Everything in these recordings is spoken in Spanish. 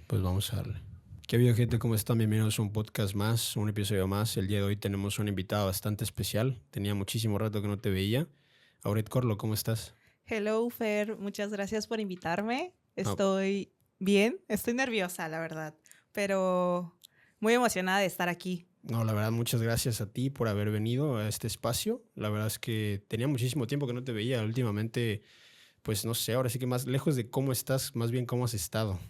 Pues vamos a darle. ¿Qué habido, gente? ¿Cómo están? Bienvenidos a un podcast más, un episodio más. El día de hoy tenemos un invitado bastante especial. Tenía muchísimo rato que no te veía. Auret Corlo, ¿cómo estás? Hello, Fer, muchas gracias por invitarme. No, Estoy bien, estoy nerviosa, la verdad, pero muy emocionada de estar aquí. no, la verdad, muchas gracias a ti por haber venido a este espacio. La verdad es que tenía muchísimo tiempo que no te veía. Últimamente, pues no sé, ahora sí que más lejos de cómo estás, más bien cómo has estado.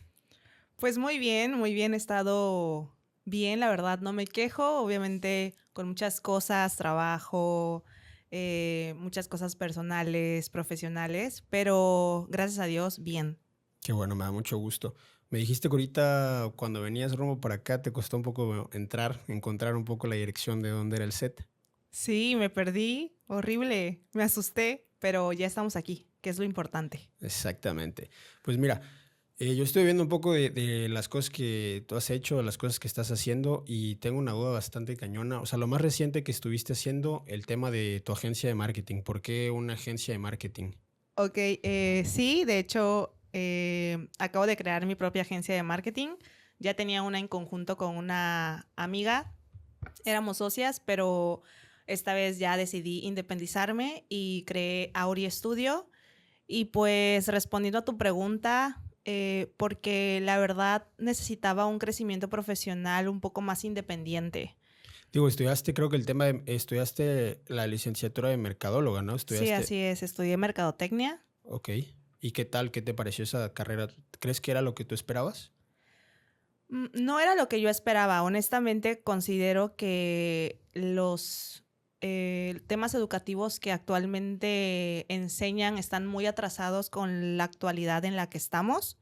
Pues muy bien, he estado bien, la verdad, no me quejo, obviamente con muchas cosas, trabajo, muchas cosas personales, profesionales, pero gracias a Dios, bien. Qué bueno, me da mucho gusto. Me dijiste que ahorita cuando venías rumbo para acá te costó un poco encontrar un poco la dirección de dónde era el set. Sí, me perdí, horrible, me asusté, pero ya estamos aquí, que es lo importante. Exactamente. Pues mira, yo estoy viendo un poco de las cosas que tú has hecho, las cosas que estás haciendo y tengo una duda bastante cañona. O sea, lo más reciente que estuviste haciendo, el tema de tu agencia de marketing. ¿Por qué una agencia de marketing? Ok, sí, de hecho, acabo de crear mi propia agencia de marketing. Ya tenía una en conjunto con una amiga. Éramos socias, pero esta vez ya decidí independizarme y creé Auri Studio. Y pues respondiendo a tu pregunta, porque la verdad necesitaba un crecimiento profesional un poco más independiente. Digo, estudiaste, creo que estudiaste la licenciatura de mercadóloga, ¿no? Sí, Estudiaste, así es, estudié mercadotecnia. ok. ¿Y qué tal? ¿Qué te pareció esa carrera? ¿Crees que era lo que tú esperabas? No era lo que yo esperaba. Honestamente, considero que los temas educativos que actualmente enseñan están muy atrasados con la actualidad en la que estamos.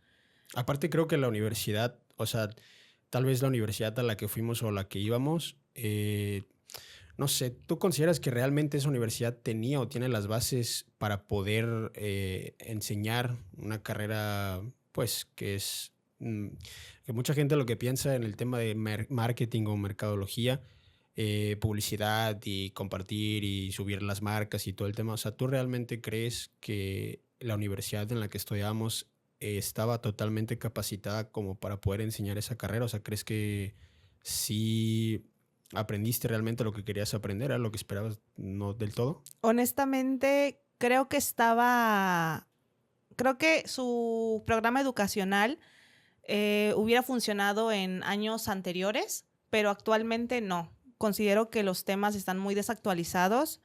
Aparte, creo que la universidad, o sea, tal vez la universidad a la que fuimos o a la que íbamos, no sé, ¿tú consideras que realmente esa universidad tenía o tiene las bases para poder enseñar una carrera, pues, que mucha gente lo que piensa en el tema de marketing o mercadología, publicidad y compartir y subir las marcas y todo el tema? O sea, ¿tú realmente crees que la universidad en la que estudiamos estaba totalmente capacitada como para poder enseñar esa carrera? O sea, ¿crees que sí aprendiste realmente lo que querías aprender, era lo que esperabas, no del todo? Honestamente, creo que su programa educacional hubiera funcionado en años anteriores, pero actualmente no. Considero que los temas están muy desactualizados,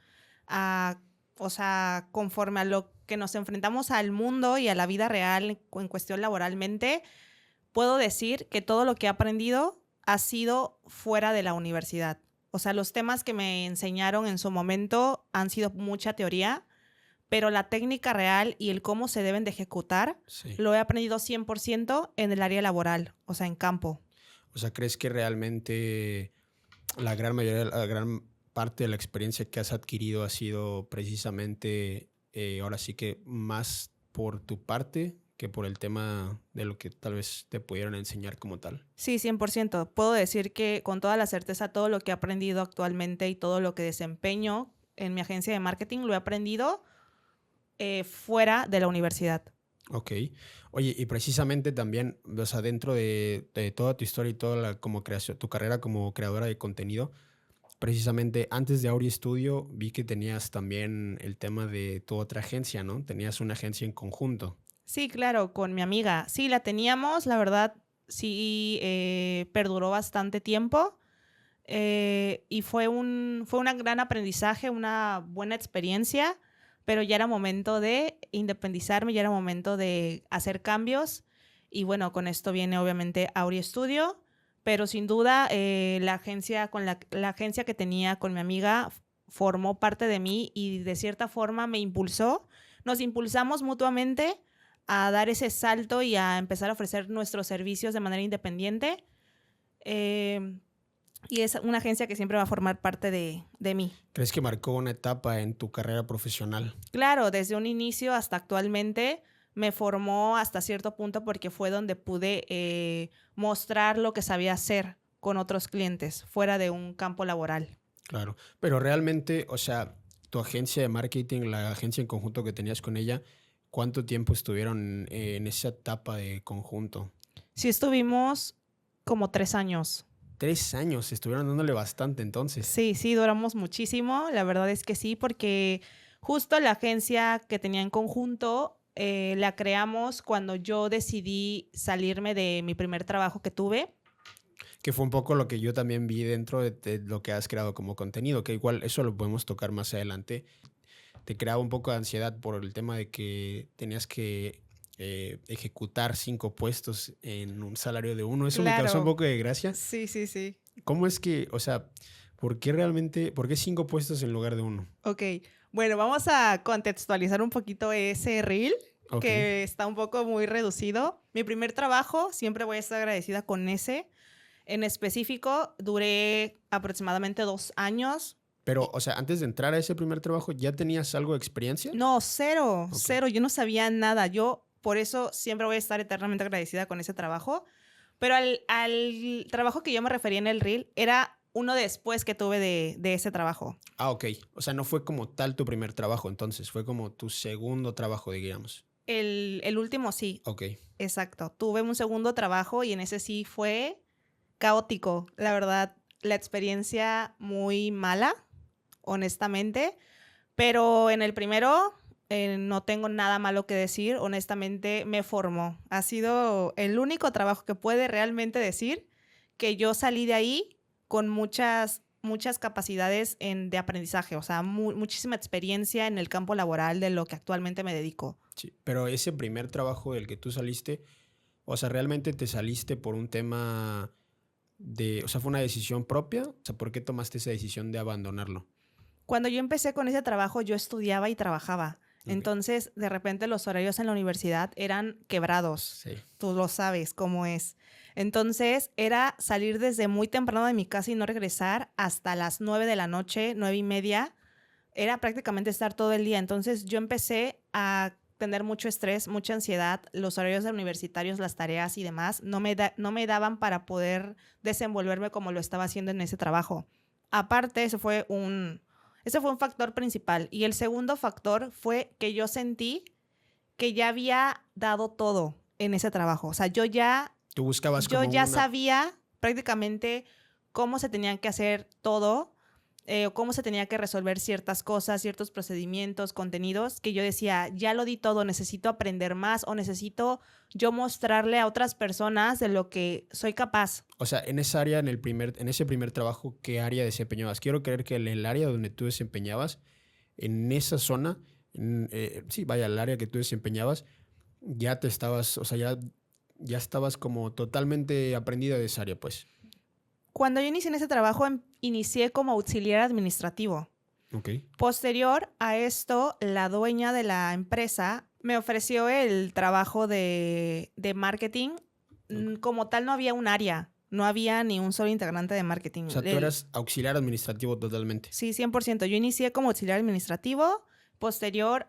a, o sea, conforme a lo que nos enfrentamos al mundo y a la vida real en cuestión laboralmente, puedo decir que todo lo que he aprendido ha sido fuera de la universidad. O sea, los temas que me enseñaron en su momento han sido mucha teoría, pero la técnica real y el cómo se deben de ejecutar Sí. lo he aprendido 100% en el área laboral, o sea, en campo. O sea, ¿crees que realmente la gran parte de la experiencia que has adquirido ha sido precisamente, ahora sí que más por tu parte que por el tema de lo que tal vez te pudieron enseñar como tal? Sí, 100%. Puedo decir que con toda la certeza todo lo que he aprendido actualmente y todo lo que desempeño en mi agencia de marketing lo he aprendido fuera de la universidad. Ok. Oye, y precisamente también, o sea, dentro de toda tu historia y toda como creación, tu carrera como creadora de contenido, precisamente antes de Auri Studio vi que tenías también el tema de tu otra agencia, ¿no? Tenías una agencia en conjunto. Sí, claro, con mi amiga. Sí, la teníamos, la verdad, sí, perduró bastante tiempo y fue un gran aprendizaje, una buena experiencia, pero ya era momento de independizarme, ya era momento de hacer cambios y bueno, con esto viene obviamente Auri Studio, pero sin duda la agencia la agencia que tenía con mi amiga formó parte de mí y de cierta forma me impulsó, nos impulsamos mutuamente a dar ese salto y a empezar a ofrecer nuestros servicios de manera independiente. Eh, y es una agencia que siempre va a formar parte de mí. ¿Crees que marcó una etapa en tu carrera profesional? Claro, desde un inicio hasta actualmente me formó hasta cierto punto porque fue donde pude mostrar lo que sabía hacer con otros clientes fuera de un campo laboral. Claro, pero realmente, o sea, tu agencia de marketing, la agencia en conjunto que tenías con ella, ¿cuánto tiempo estuvieron en esa etapa de conjunto? Sí estuvimos como 3 años. 3 años, estuvieron dándole bastante entonces. Sí, sí, duramos muchísimo. La verdad es que sí, porque justo la agencia que tenía en conjunto la creamos cuando yo decidí salirme de mi primer trabajo que tuve. Que fue un poco lo que yo también vi dentro de lo que has creado como contenido, que igual eso lo podemos tocar más adelante. Te creaba un poco de ansiedad por el tema de que tenías que ejecutar 5 puestos en un salario de 1. Eso me causó un Claro. poco de gracia. Sí, sí, sí. ¿Cómo es que, o sea, por qué 5 puestos en lugar de 1? Ok. Bueno, vamos a contextualizar un poquito ese reel, Ok. que está un poco muy reducido. Mi primer trabajo, siempre voy a estar agradecida con ese. En específico, duré aproximadamente 2 años. Pero, o sea, antes de entrar a ese primer trabajo, ¿ya tenías algo de experiencia? No, cero, Ok. cero. Yo no sabía nada. Yo por eso siempre voy a estar eternamente agradecida con ese trabajo. Pero al trabajo que yo me refería en el reel era uno después que tuve de ese trabajo. Ah, ok. O sea, no fue como tal tu primer trabajo, entonces. Fue como tu segundo trabajo, digamos. El último sí, Ok. exacto. Tuve un segundo trabajo y en ese sí fue caótico. La verdad, la experiencia muy mala, honestamente. Pero en el primero no tengo nada malo que decir. Honestamente, me formó. Ha sido el único trabajo que puede realmente decir que yo salí de ahí con muchas capacidades de aprendizaje. O sea, muchísima experiencia en el campo laboral de lo que actualmente me dedico. Sí. Pero ese primer trabajo del que tú saliste, o sea, ¿realmente te saliste por un tema de, o sea, fue una decisión propia? O sea, ¿por qué tomaste esa decisión de abandonarlo? Cuando yo empecé con ese trabajo, yo estudiaba y trabajaba. Ok. Entonces, de repente, los horarios en la universidad eran quebrados. Sí. Tú lo sabes cómo es. Entonces, era salir desde muy temprano de mi casa y no regresar hasta las 9 de la noche, 9:30. Era prácticamente estar todo el día. Entonces, yo empecé a tener mucho estrés, mucha ansiedad. Los horarios universitarios, las tareas y demás no me daban para poder desenvolverme como lo estaba haciendo en ese trabajo. Aparte, ese fue un factor principal. Y el segundo factor fue que yo sentí que ya había dado todo en ese trabajo. O sea, Tú buscabas yo como ya una... sabía prácticamente cómo se tenían que hacer todo, cómo se tenía que resolver ciertas cosas, ciertos procedimientos, contenidos, que yo decía, ya lo di todo, necesito aprender más o necesito yo mostrarle a otras personas de lo que soy capaz. O sea, en esa área, en ese primer trabajo, ¿qué área desempeñabas? Quiero creer que en el área donde tú desempeñabas, en esa zona, sí, vaya, el área que tú desempeñabas, ya te estabas, o sea, ya estabas como totalmente aprendida de esa área, pues. Cuando yo inicié en ese trabajo, inicié como auxiliar administrativo. Ok. Posterior a esto, la dueña de la empresa me ofreció el trabajo de marketing. Como tal, no había un área, no había ni un solo integrante de marketing. O sea, tú eras auxiliar administrativo totalmente. Sí, 100%. Yo inicié como auxiliar administrativo. Posterior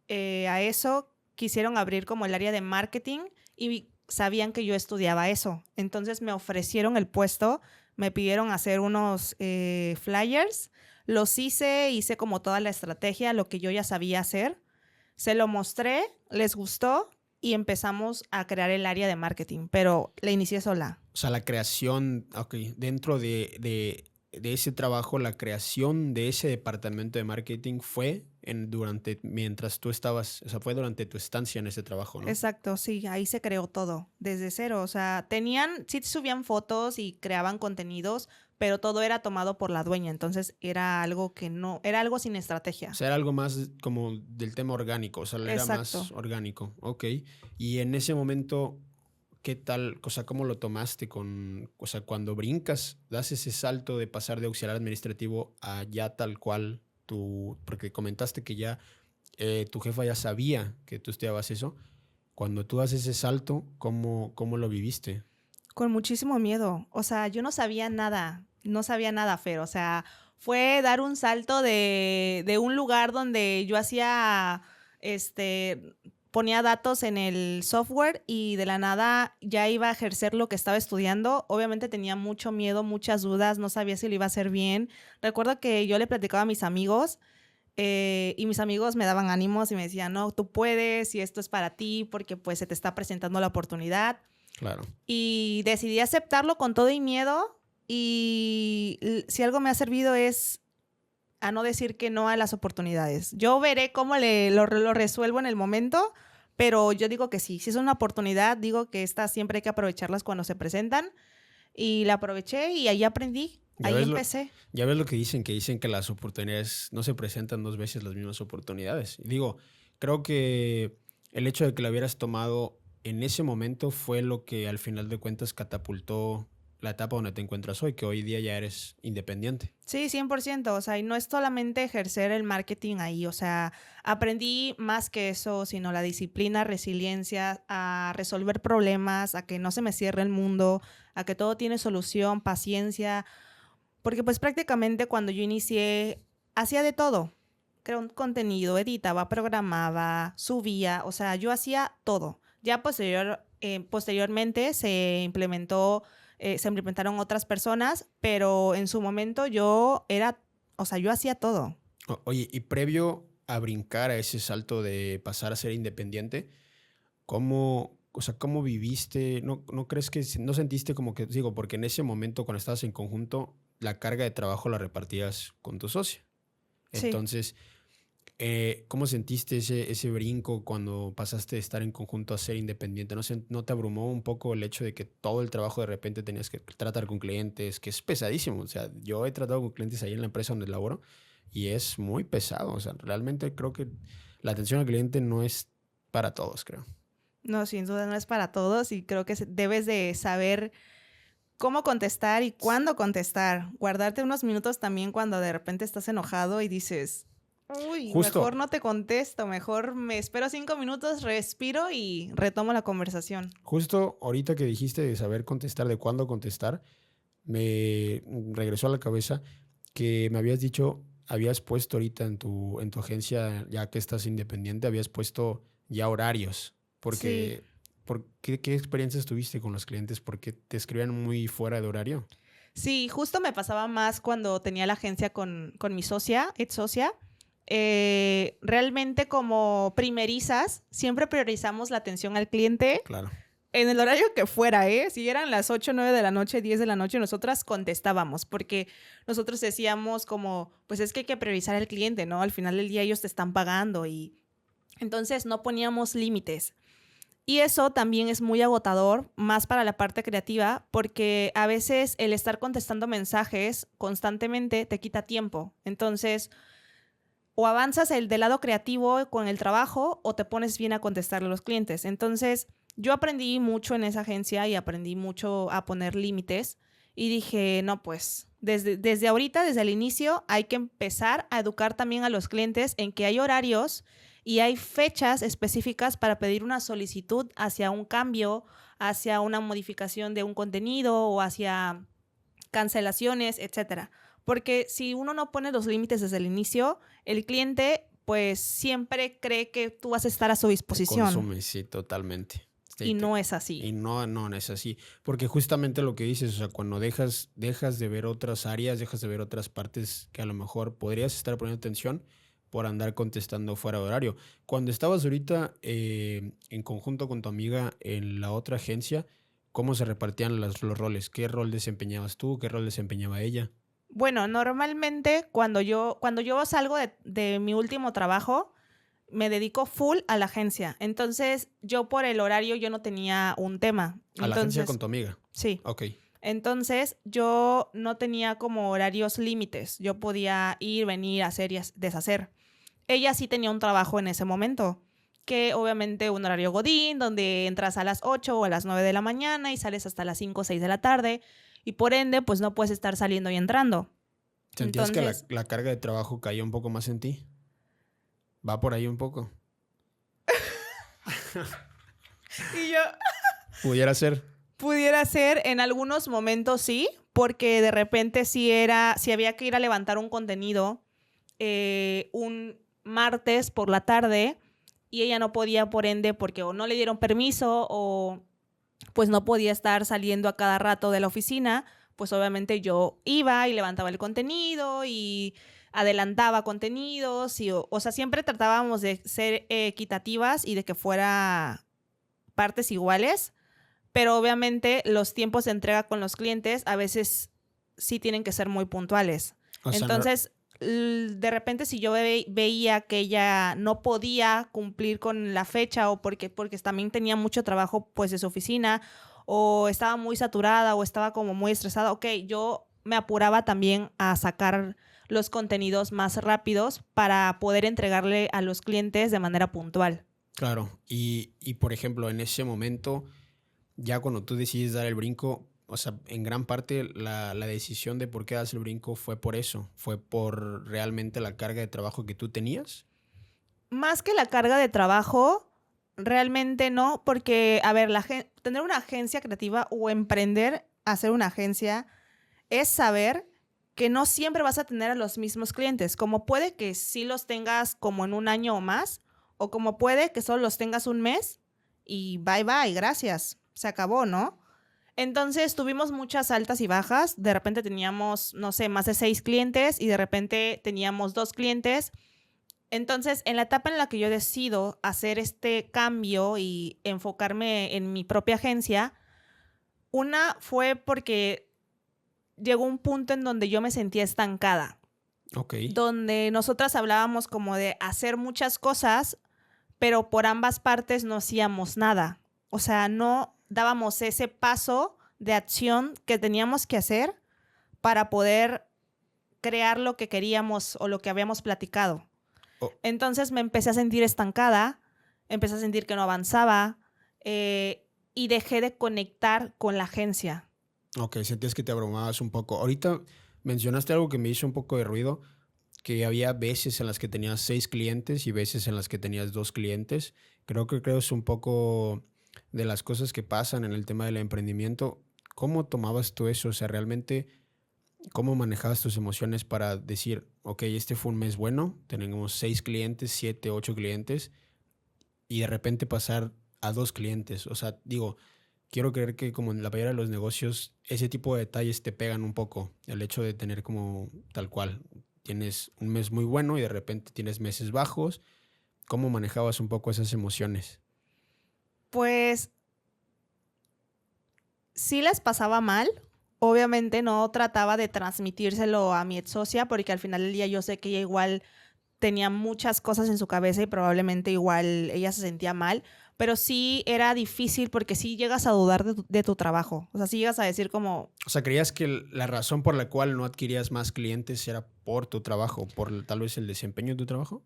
a eso, quisieron abrir como el área de marketing y sabían que yo estudiaba eso. Entonces me ofrecieron el puesto, me pidieron hacer unos flyers. Los hice como toda la estrategia, lo que yo ya sabía hacer. Se lo mostré, les gustó y empezamos a crear el área de marketing, pero la inicié sola. O sea, la creación, ok, dentro de ese trabajo, la creación de ese departamento de marketing fue mientras tú estabas, o sea, fue durante tu estancia en ese trabajo, ¿no? Exacto, sí, ahí se creó todo, desde cero. O sea, sí subían fotos y creaban contenidos, pero todo era tomado por la dueña. Entonces era algo era algo sin estrategia. O sea, era algo más como del tema orgánico, o sea, era Exacto. más orgánico, ok. Y en ese momento, ¿qué tal? O sea, ¿cómo lo tomaste o sea, cuando brincas, das ese salto de pasar de auxiliar administrativo a ya tal cual porque comentaste que ya tu jefa ya sabía que tú estudiabas eso. Cuando tú das ese salto, ¿cómo lo viviste? Con muchísimo miedo. O sea, yo no sabía nada, Fer. O sea, fue dar un salto de un lugar donde yo ponía datos en el software y de la nada ya iba a ejercer lo que estaba estudiando. Obviamente tenía mucho miedo, muchas dudas, no sabía si lo iba a hacer bien. Recuerdo que yo le platicaba a mis amigos y mis amigos me daban ánimos y me decían, no, tú puedes y esto es para ti porque pues se te está presentando la oportunidad. Claro. Y decidí aceptarlo con todo y miedo. Y si algo me ha servido es a no decir que no a las oportunidades. Yo veré cómo lo resuelvo en el momento, pero yo digo que sí. Si es una oportunidad, digo que estas siempre hay que aprovecharlas cuando se presentan. Y la aproveché y ahí aprendí. Ahí empecé. Ya ves lo que dicen que las oportunidades no se presentan dos veces las mismas oportunidades. Y digo, creo que el hecho de que la hubieras tomado en ese momento fue lo que al final de cuentas catapultó la etapa donde te encuentras hoy, que hoy día ya eres independiente. Sí, 100%. O sea, y no es solamente ejercer el marketing ahí. O sea, aprendí más que eso, sino la disciplina, resiliencia, a resolver problemas, a que no se me cierre el mundo, a que todo tiene solución, paciencia. Porque pues prácticamente cuando yo inicié, hacía de todo. Creaba un contenido, editaba, programaba, subía. O sea, yo hacía todo. Ya posteriormente se implementaron otras personas, pero en su momento yo hacía todo. Oye, y previo a brincar a ese salto de pasar a ser independiente, ¿cómo viviste? ¿No crees que no sentiste como que, digo, porque en ese momento cuando estabas en conjunto, la carga de trabajo la repartías con tu socio? Sí. Entonces, ¿cómo sentiste ese brinco cuando pasaste de estar en conjunto a ser independiente? ¿No te abrumó un poco el hecho de que todo el trabajo de repente tenías que tratar con clientes, que es pesadísimo? O sea, yo he tratado con clientes ahí en la empresa donde laboro y es muy pesado. O sea, realmente creo que la atención al cliente no es para todos, creo. No, sin duda no es para todos y creo que debes de saber cómo contestar y cuándo contestar. Guardarte unos minutos también cuando de repente estás enojado y dices, uy, mejor no te contesto, mejor me espero 5 minutos, respiro y retomo la conversación. Justo ahorita que dijiste de saber contestar, de cuándo contestar, me regresó a la cabeza que me habías dicho, habías puesto ahorita en tu agencia, ya que estás independiente, habías puesto ya horarios. Sí. ¿Qué experiencias tuviste con los clientes? ¿Por qué te escribían muy fuera de horario? Sí, justo me pasaba más cuando tenía la agencia con mi socia, ex socia. Realmente como primerizas, siempre priorizamos la atención al cliente. Claro. En el horario que fuera, ¿eh? Si eran las 8, 9 de la noche, 10 de la noche, nosotras contestábamos, porque nosotros decíamos como, pues es que hay que priorizar al cliente, ¿no? Al final del día ellos te están pagando y entonces no poníamos límites. Y eso también es muy agotador, más para la parte creativa, porque a veces el estar contestando mensajes constantemente te quita tiempo. Entonces, o avanzas del lado creativo con el trabajo o te pones bien a contestarle a los clientes. Entonces, yo aprendí mucho en esa agencia y aprendí mucho a poner límites y dije, no, pues desde ahorita, desde el inicio, hay que empezar a educar también a los clientes en que hay horarios y hay fechas específicas para pedir una solicitud hacia un cambio, hacia una modificación de un contenido o hacia cancelaciones, etcétera. Porque si uno no pone los límites desde el inicio, el cliente pues siempre cree que tú vas a estar a su disposición. Consume, sí, totalmente. Y no es así. Y no es así. Porque justamente lo que dices, o sea, cuando dejas de ver otras áreas, dejas de ver otras partes que a lo mejor podrías estar poniendo atención por andar contestando fuera de horario. Cuando estabas ahorita en conjunto con tu amiga en la otra agencia, ¿cómo se repartían los roles? ¿Qué rol desempeñabas tú? ¿Qué rol desempeñaba ella? Bueno, normalmente cuando yo salgo de mi último trabajo, me dedico full a la agencia. Entonces, yo por el horario yo no tenía un tema. ¿A la agencia con tu amiga? Sí. Ok. Entonces, yo no tenía como horarios límites. Yo podía ir, venir, hacer y deshacer. Ella sí tenía un trabajo en ese momento, que obviamente un horario godín, donde entras a las 8 o a las 9 de la mañana y sales hasta las 5 o 6 de la tarde. Y por ende, pues no puedes estar saliendo y entrando. ¿Sentías que la carga de trabajo caía un poco más en ti? ¿Va por ahí un poco? Y yo... ¿Pudiera ser? Pudiera ser, en algunos momentos sí, porque de repente sí había que ir a levantar un contenido un martes por la tarde y ella no podía, por ende, porque o no le dieron permiso o pues no podía estar saliendo a cada rato de la oficina, pues obviamente yo iba y levantaba el contenido y adelantaba contenidos y, o sea, siempre tratábamos de ser equitativas y de que fuera partes iguales. pero obviamente los tiempos de entrega con los clientes a veces sí tienen que ser muy puntuales. O sea, Entonces, de repente si yo veía que ella no podía cumplir con la fecha o porque también tenía mucho trabajo pues de su oficina o estaba muy saturada o estaba como muy estresada, ok, yo me apuraba también a sacar los contenidos más rápidos para poder entregarle a los clientes de manera puntual. claro. Y por ejemplo, en ese momento, ya cuando tú decides dar el brinco, o sea, en gran parte la decisión de por qué das el brinco fue por eso, fue por realmente la carga de trabajo que tú tenías. Más que la carga de trabajo, realmente no, porque, a ver, tener una agencia creativa o emprender, hacer una agencia, es saber que no siempre vas a tener a los mismos clientes, como puede que sí los tengas como en un año o más, o como puede que solo los tengas un mes y bye bye, gracias, se acabó, ¿no? Entonces tuvimos muchas altas y bajas, de repente teníamos, no sé, más de 6 clientes y de repente teníamos 2 clientes. Entonces, en la etapa en la que yo decido hacer este cambio y enfocarme en mi propia agencia, una fue porque llegó un punto en donde yo me sentía estancada, Ok, donde nosotras hablábamos como de hacer muchas cosas, pero por ambas partes no hacíamos nada. O sea, no dábamos ese paso de acción que teníamos que hacer para poder crear lo que queríamos o lo que habíamos platicado. oh, Entonces me empecé a sentir estancada, empecé a sentir que no avanzaba y dejé de conectar con la agencia. ok, sentías que te abrumabas un poco. Ahorita mencionaste algo que me hizo un poco de ruido, que había veces en las que tenías 6 clientes y veces en las que tenías 2 clientes. Creo que es un poco de las cosas que pasan en el tema del emprendimiento. ¿Cómo tomabas tú eso? O sea, realmente, ¿cómo manejabas tus emociones para decir, ok, este fue un mes bueno, tenemos 6 clientes, 7, 8 clientes, y de repente pasar a 2 clientes? O sea, digo, quiero creer que como en la mayoría de los negocios, ese tipo de detalles te pegan un poco. El hecho de tener como tal cual, tienes un mes muy bueno y de repente tienes meses bajos. ¿Cómo manejabas un poco esas emociones? Pues sí les pasaba mal. Obviamente no trataba de transmitírselo a mi ex socia porque al final del día yo sé que ella igual tenía muchas cosas en su cabeza y probablemente igual ella se sentía mal, pero sí era difícil porque sí llegas a dudar de tu trabajo. O sea, sí llegas a decir como, O sea, ¿creías que la razón por la cual no adquirías más clientes era por tu trabajo, por tal vez el desempeño de tu trabajo?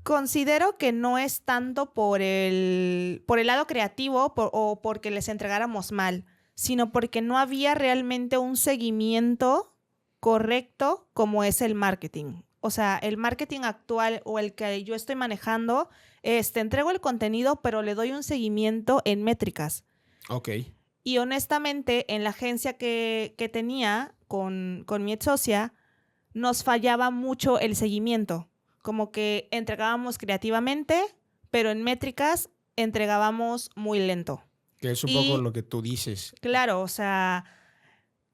considero que no es tanto por el lado creativo o porque les entregáramos mal, sino porque no había realmente un seguimiento correcto como es el marketing. O sea, el marketing actual o el que yo estoy manejando, te entrego el contenido, pero le doy un seguimiento en métricas. Ok, Y honestamente, en la agencia que tenía con mi ex socia, nos fallaba mucho el seguimiento. Como que entregábamos creativamente, pero en métricas entregábamos muy lento. que es un poco Y lo que tú dices. claro, o sea,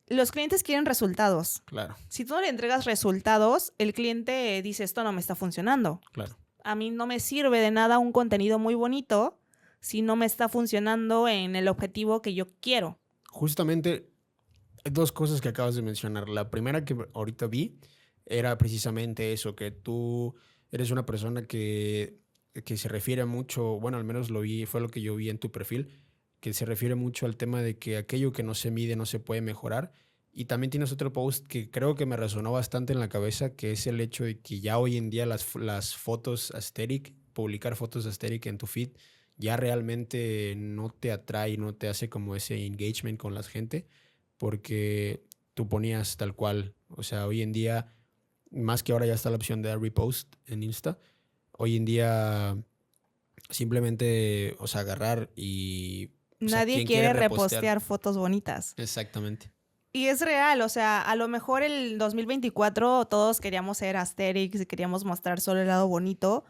los clientes quieren resultados. Claro, Si tú no le entregas resultados, el cliente dice, esto no me está funcionando. claro. A mí no me sirve de nada un contenido muy bonito si no me está funcionando en el objetivo que yo quiero. Justamente hay dos cosas que acabas de mencionar. La primera que ahorita vi era precisamente eso, que tú eres una persona que se refiere mucho, bueno, al menos lo vi, fue lo que yo vi en tu perfil, que se refiere mucho al tema de que aquello que no se mide no se puede mejorar. Y también tienes otro post que creo que me resonó bastante en la cabeza, que es el hecho de que ya hoy en día las fotos aesthetic, publicar fotos aesthetic en tu feed, ya realmente no te atrae, no te hace como ese engagement con la gente, porque tú ponías tal cual. O sea, hoy en día, más que ahora ya está la opción de dar repost en Insta, hoy en día simplemente, o sea, agarrar y, o sea, Nadie ¿quién quiere quiere repostear? repostear fotos bonitas. Exactamente. Y es real, o sea, a lo mejor el 2024 todos queríamos ser aesthetics y queríamos mostrar solo el lado bonito,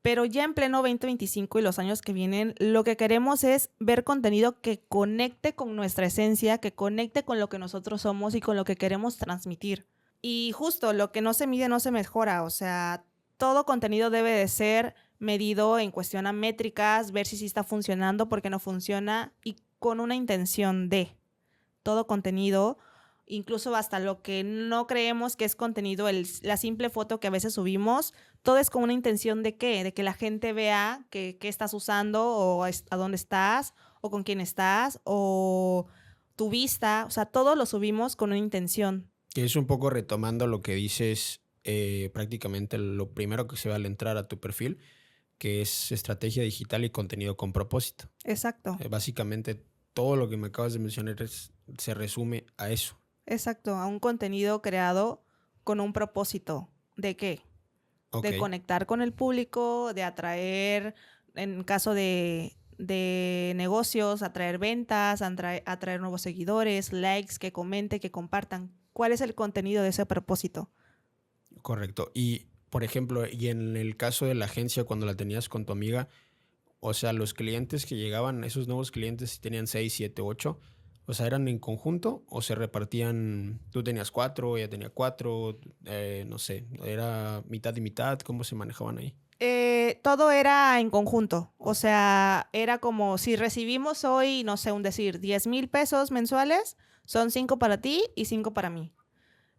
pero ya en pleno 2025 y los años que vienen, lo que queremos es ver contenido que conecte con nuestra esencia, que conecte con lo que nosotros somos y con lo que queremos transmitir. Y justo, lo que no se mide no se mejora, o sea, todo contenido debe de ser medido en cuestión a métricas, ver si sí está funcionando, por qué no funciona y con una intención de todo contenido, incluso hasta lo que no creemos que es contenido, la simple foto que a veces subimos, todo es con una intención de ¿qué? De que la gente vea qué estás usando o a dónde estás o con quién estás o tu vista. O sea, todo lo subimos con una intención. Que es un poco retomando lo que dices, prácticamente lo primero que se ve al entrar a tu perfil, que es estrategia digital y contenido con propósito. Exacto. Básicamente todo lo que me acabas de mencionar se resume a eso. Exacto, a un contenido creado con un propósito. ¿De qué? Ok. De conectar con el público, de atraer, en caso de negocios, atraer ventas, atraer nuevos seguidores, likes, que comenten, que compartan. ¿Cuál es el contenido de ese propósito? Correcto. Y, por ejemplo, y en el caso de la agencia, cuando la tenías con tu amiga, o sea, los clientes que llegaban, esos nuevos clientes, si tenían 6, 7, 8, o sea, ¿eran en conjunto o se repartían? Tú tenías 4, ella tenía 4, no sé, ¿era mitad y mitad? ¿Cómo se manejaban ahí? Todo era en conjunto. O sea, era como si recibimos hoy, no sé, un decir, 10,000 pesos mensuales, son 5 para ti y 5 para mí.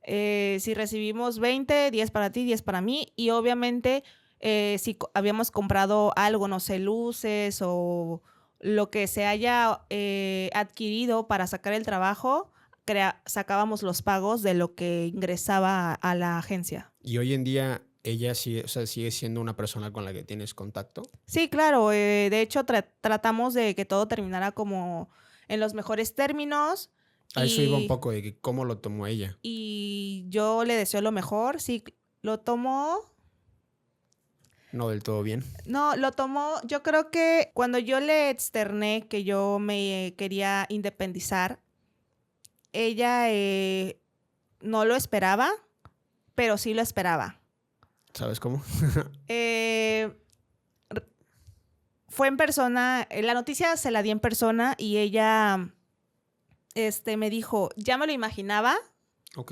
Si recibimos 20, 10 para ti, 10 para mí. Y obviamente, si habíamos comprado algo, no sé, luces o lo que se haya adquirido para sacar el trabajo, sacábamos los pagos de lo que ingresaba a la agencia. Y hoy en día ella sigue, o sea, sigue siendo una persona con la que tienes contacto. Sí, claro. De hecho, tratamos de que todo terminara como en los mejores términos. A eso iba un poco de que cómo lo tomó ella. Y yo le deseo lo mejor. Sí, lo tomó. No del todo bien. No, lo tomó. Yo creo que cuando yo le externé que yo me quería independizar, ella no lo esperaba, pero sí lo esperaba. ¿Sabes cómo? Fue en persona, la noticia se la di en persona y ella me dijo, ya me lo imaginaba. Ok.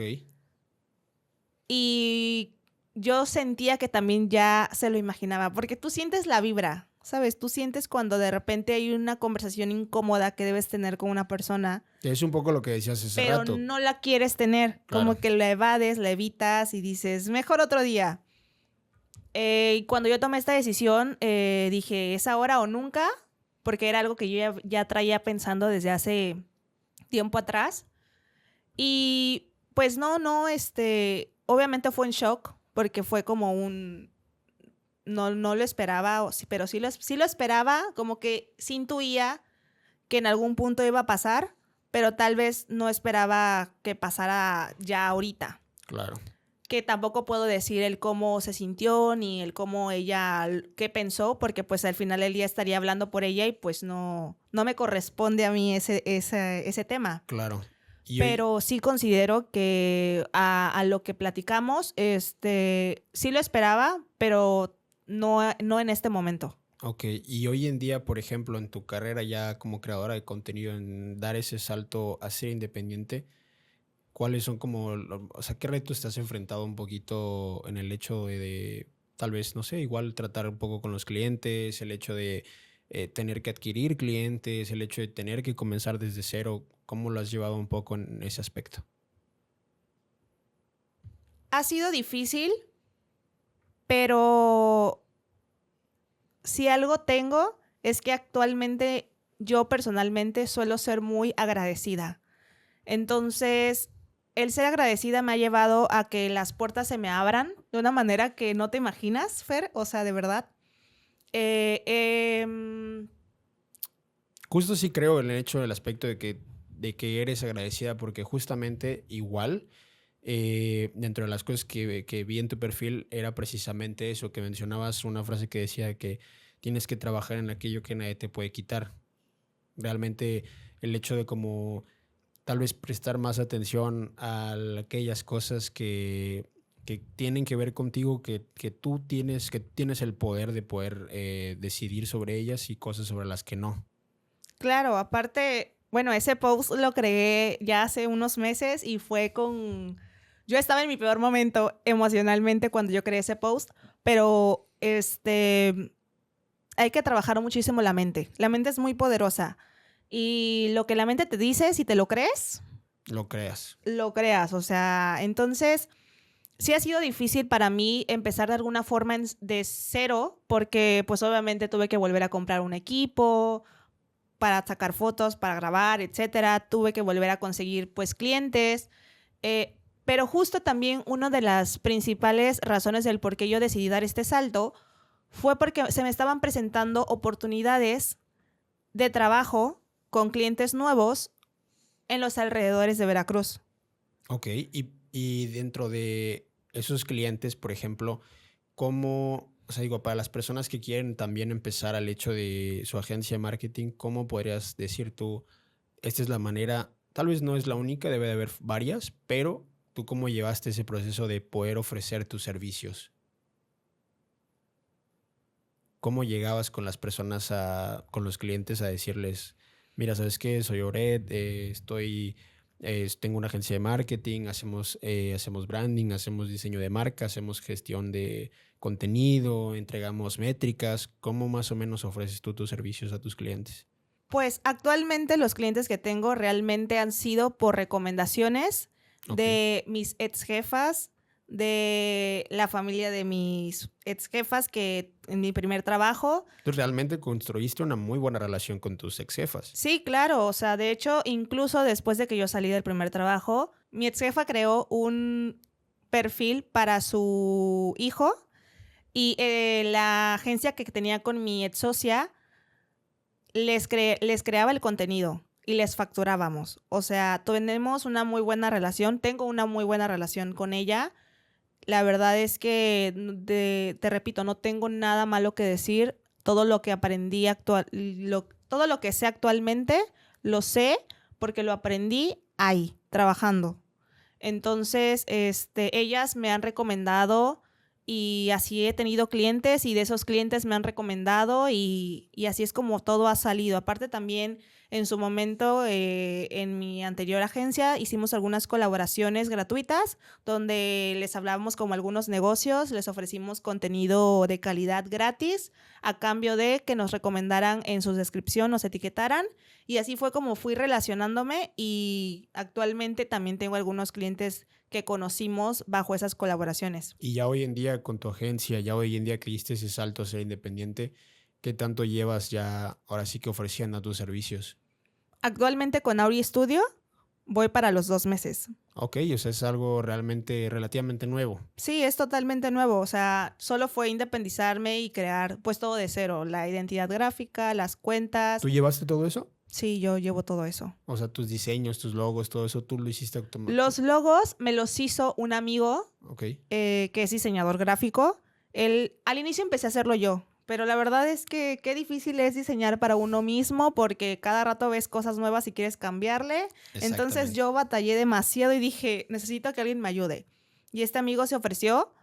Y yo sentía que también ya se lo imaginaba, porque tú sientes la vibra, ¿sabes? Tú sientes cuando de repente hay una conversación incómoda que debes tener con una persona. Es un poco lo que decías hace pero rato. No la quieres tener. Claro. Como que la evades, la evitas y dices, mejor otro día. Y cuando yo tomé esta decisión, dije, es ahora o nunca, porque era algo que yo ya traía pensando desde hace tiempo atrás. Y pues no, obviamente fue en shock, porque fue como no lo esperaba, pero sí lo esperaba, como que sí intuía que en algún punto iba a pasar, pero tal vez no esperaba que pasara ya ahorita. Claro. Que tampoco puedo decir el cómo se sintió, ni el cómo ella, qué pensó, porque pues al final del día estaría hablando por ella y pues no me corresponde a mí ese tema. Claro. Pero sí considero que a lo que platicamos, sí lo esperaba, pero no en este momento. Ok, y hoy en día, por ejemplo, en tu carrera ya como creadora de contenido, en dar ese salto a ser independiente, ¿cuáles son o sea, qué retos te has enfrentado un poquito en el hecho de tal vez, no sé, igual tratar un poco con los clientes, el hecho de tener que adquirir clientes, el hecho de tener que comenzar desde cero? ¿Cómo lo has llevado un poco en ese aspecto? Ha sido difícil, pero si algo tengo es que actualmente yo personalmente suelo ser muy agradecida. Entonces, el ser agradecida me ha llevado a que las puertas se me abran de una manera que no te imaginas, Fer. O sea, de verdad. Justo sí creo en el hecho del aspecto de que eres agradecida, porque justamente igual dentro de las cosas que vi en tu perfil era precisamente eso, que mencionabas una frase que decía que tienes que trabajar en aquello que nadie te puede quitar. Realmente el hecho de como tal vez prestar más atención a aquellas cosas que tienen que ver contigo, que tú tienes el poder de poder decidir sobre ellas, y cosas sobre las que no. Claro, aparte, bueno, ese post lo creé ya hace unos meses y fue yo estaba en mi peor momento emocionalmente cuando yo creé ese post, pero hay que trabajar muchísimo la mente. La mente es muy poderosa Y lo que la mente te dice, si te lo crees, Lo creas. lo creas. O sea, entonces sí ha sido difícil para mí empezar de alguna forma de cero, porque pues obviamente tuve que volver a comprar un equipo para sacar fotos, para grabar, etcétera. Tuve que volver a conseguir pues clientes. Pero justo también una de las principales razones del por qué yo decidí dar este salto fue porque se me estaban presentando oportunidades de trabajo con clientes nuevos en los alrededores de Veracruz. Ok, y dentro de esos clientes, por ejemplo, ¿cómo, o sea, digo, para las personas que quieren también empezar al hecho de su agencia de marketing, cómo podrías decir tú, esta es la manera, tal vez no es la única, debe de haber varias, pero tú cómo llevaste ese proceso de poder ofrecer tus servicios? ¿Cómo llegabas con las personas, con los clientes a decirles, mira, ¿sabes qué? Soy Oret, tengo una agencia de marketing, hacemos branding, hacemos diseño de marca, hacemos gestión de contenido, entregamos métricas? ¿Cómo más o menos ofreces tú tus servicios a tus clientes? Pues actualmente los clientes que tengo realmente han sido por recomendaciones Ok. de mis ex jefas, de la familia de mis ex jefas que en mi primer trabajo. Tú realmente construiste una muy buena relación con tus ex jefas. Sí, claro, o sea, de hecho, incluso después de que yo salí del primer trabajo, mi ex jefa creó un perfil para su hijo y la agencia que tenía con mi ex socia les creaba el contenido y les facturábamos. O sea, tenemos una muy buena relación, tengo una muy buena relación con ella. La verdad es que, te repito, no tengo nada malo que decir. Todo lo que aprendí todo lo que sé actualmente, lo sé porque lo aprendí ahí, trabajando. Entonces, ellas me han recomendado y así he tenido clientes y de esos clientes me han recomendado y así es como todo ha salido. Aparte también en su momento en mi anterior agencia hicimos algunas colaboraciones gratuitas donde les hablábamos como algunos negocios, les ofrecimos contenido de calidad gratis a cambio de que nos recomendaran en su descripción, nos etiquetaran. Y así fue como fui relacionándome y actualmente también tengo algunos clientes que conocimos bajo esas colaboraciones. Y ya hoy en día con tu agencia, ya hoy en día que diste ese salto a ser independiente, ¿qué tanto llevas ya ahora sí que ofreciendo tus servicios? Actualmente con Auri Studio voy para los 2 meses. Ok, o sea, es algo realmente relativamente nuevo. Sí, es totalmente nuevo. O sea, solo fue independizarme y crear pues todo de cero. La identidad gráfica, las cuentas. ¿Tú llevaste todo eso? Sí, yo llevo todo eso. O sea, tus diseños, tus logos, todo eso, tú lo hiciste Los automático. logos me los hizo un amigo Ok. que es diseñador gráfico. Al inicio empecé a hacerlo yo, pero la verdad es que qué difícil es diseñar para uno mismo porque cada rato ves cosas nuevas y quieres cambiarle. Entonces Exactamente. yo batallé demasiado y dije, necesito que alguien me ayude. Y este amigo se ofreció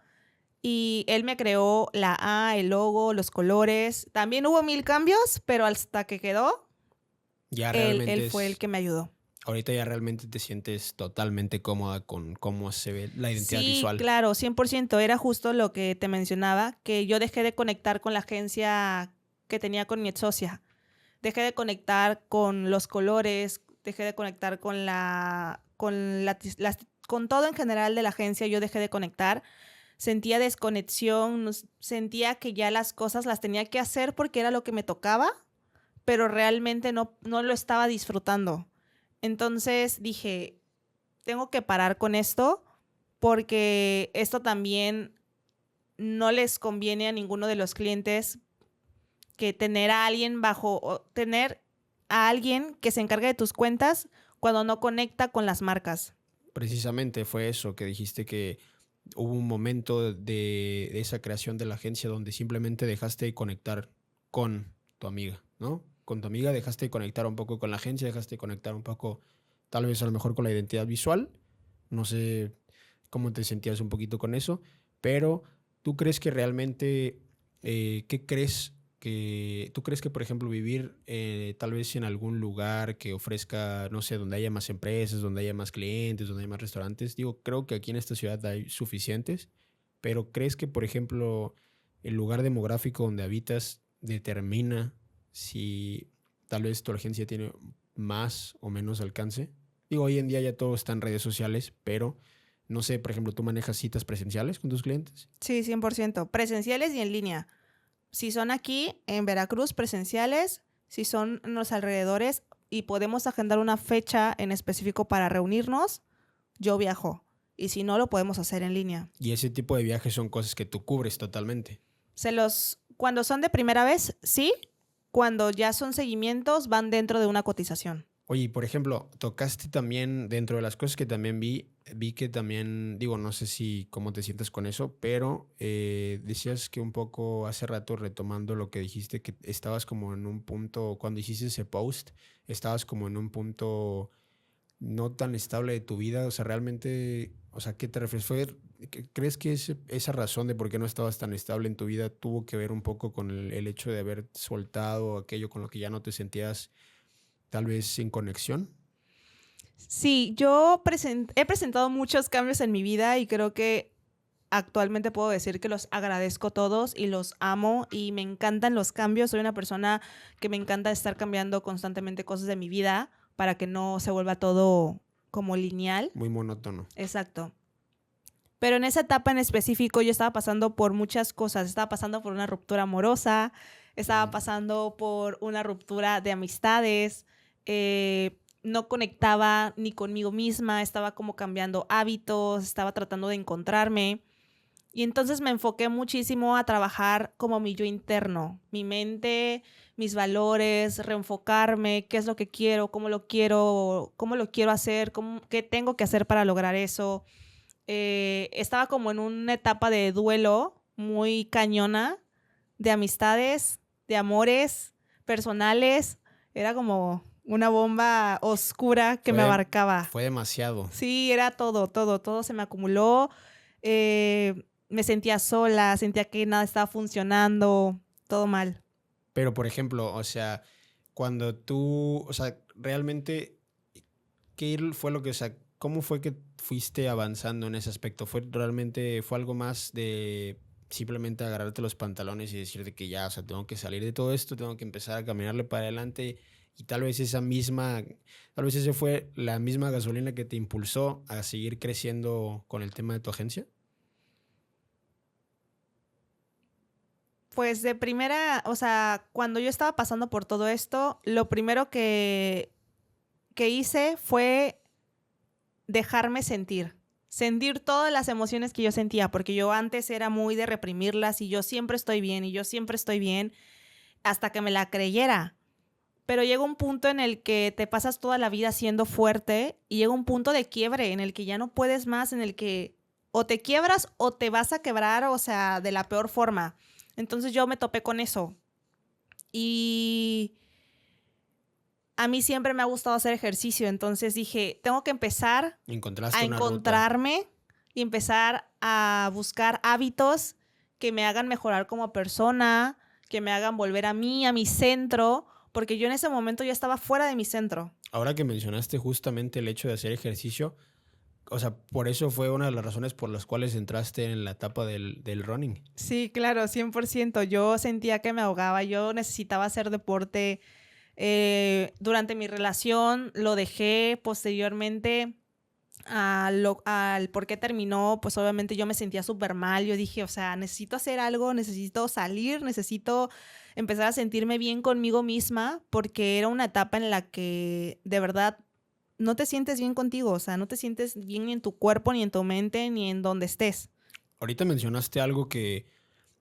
y él me creó la A, el logo, los colores. También hubo 1000 cambios, pero hasta que quedó, Ya él realmente fue el que me ayudó. ahorita ya realmente te sientes totalmente cómoda con cómo se ve la identidad Sí, visual. claro, 100%. Era justo lo que te mencionaba, que yo dejé de conectar con la agencia que tenía con mi ex socia. Dejé de conectar con los colores, dejé de conectar con todo en general de la agencia, yo dejé de conectar. Sentía desconexión, sentía que ya las cosas las tenía que hacer porque era lo que me tocaba, pero realmente no lo estaba disfrutando. Entonces dije, tengo que parar con esto porque esto también no les conviene a ninguno de los clientes que tener a alguien que se encargue de tus cuentas cuando no conecta con las marcas. Precisamente fue eso que dijiste, que hubo un momento de esa creación de la agencia donde simplemente dejaste de conectar con tu amiga, ¿no? Con tu amiga dejaste de conectar un poco con la agencia, dejaste de conectar un poco, tal vez a lo mejor con la identidad visual. No sé cómo te sentías un poquito con eso, pero ¿tú crees que realmente, qué crees tú crees que, por ejemplo, vivir tal vez en algún lugar que ofrezca, no sé, donde haya más empresas, donde haya más clientes, donde haya más restaurantes? Digo, creo que aquí en esta ciudad hay suficientes, pero ¿crees que, por ejemplo, el lugar demográfico donde habitas determina si tal vez tu agencia tiene más o menos alcance? Digo, hoy en día ya todo está en redes sociales, pero no sé, por ejemplo, ¿tú manejas citas presenciales con tus clientes? Sí, 100%. Presenciales y en línea. Si son aquí en Veracruz, presenciales. Si son en los alrededores y podemos agendar una fecha en específico para reunirnos, yo viajo. Y si no, lo podemos hacer en línea. Y ese tipo de viajes son cosas que tú cubres totalmente. Cuando son de primera vez, sí. Cuando ya son seguimientos, van dentro de una cotización. Oye, por ejemplo, tocaste también, dentro de las cosas que también vi que también, digo, no sé si cómo te sientes con eso, pero decías que un poco hace rato, retomando lo que dijiste, que estabas como en un punto, cuando hiciste ese post, estabas como en un punto no tan estable de tu vida. O sea, realmente, o sea, ¿qué te refieres? ¿Crees que esa razón de por qué no estabas tan estable en tu vida tuvo que ver un poco con el hecho de haber soltado aquello con lo que ya no te sentías tal vez sin conexión? Sí, yo he presentado muchos cambios en mi vida y creo que actualmente puedo decir que los agradezco todos y los amo y me encantan los cambios. Soy una persona que me encanta estar cambiando constantemente cosas de mi vida para que no se vuelva todo como lineal. Muy monótono. Exacto. Pero en esa etapa en específico yo estaba pasando por muchas cosas. Estaba pasando por una ruptura amorosa, estaba pasando por una ruptura de amistades, no conectaba ni conmigo misma, estaba como cambiando hábitos, estaba tratando de encontrarme. Y entonces me enfoqué muchísimo a trabajar como mi yo interno, mi mente, mis valores, reenfocarme, qué es lo que quiero, cómo lo quiero hacer, qué tengo que hacer para lograr eso. Estaba como en una etapa de duelo muy cañona, de amistades, de amores personales. Era como una bomba oscura que me abarcaba. Fue demasiado. Sí, era todo se me acumuló. Me sentía sola, sentía que nada estaba funcionando, todo mal. Pero, por ejemplo, o sea, cuando tú, o sea, realmente, ¿qué fue lo que, o sea, cómo fue que fuiste avanzando en ese aspecto? ¿Fue algo más de simplemente agarrarte los pantalones y decirte que ya, o sea, tengo que salir de todo esto, tengo que empezar a caminarle para adelante? Y tal vez esa fue la misma gasolina que te impulsó a seguir creciendo con el tema de tu agencia. Pues de primera, o sea, cuando yo estaba pasando por todo esto, lo primero que hice fue dejarme sentir todas las emociones que yo sentía, porque yo antes era muy de reprimirlas y yo siempre estoy bien, hasta que me la creyera. Pero llega un punto en el que te pasas toda la vida siendo fuerte y llega un punto de quiebre en el que ya no puedes más, en el que o te quiebras o te vas a quebrar, o sea, de la peor forma. Entonces yo me topé con eso. Y a mí siempre me ha gustado hacer ejercicio, entonces dije, tengo que empezar a encontrarme y empezar a buscar hábitos que me hagan mejorar como persona, que me hagan volver a mí, a mi centro, porque yo en ese momento ya estaba fuera de mi centro. Ahora que mencionaste justamente el hecho de hacer ejercicio, o sea, por eso fue una de las razones por las cuales entraste en la etapa del running. Sí, claro, 100%. Yo sentía que me ahogaba, yo necesitaba hacer deporte. Durante mi relación lo dejé. Posteriormente al por qué terminó, pues obviamente yo me sentía súper mal. Yo dije, o sea, necesito hacer algo, necesito salir, necesito empezar a sentirme bien conmigo misma, porque era una etapa en la que de verdad no te sientes bien contigo, o sea, no te sientes bien ni en tu cuerpo, ni en tu mente, ni en donde estés. Ahorita mencionaste algo que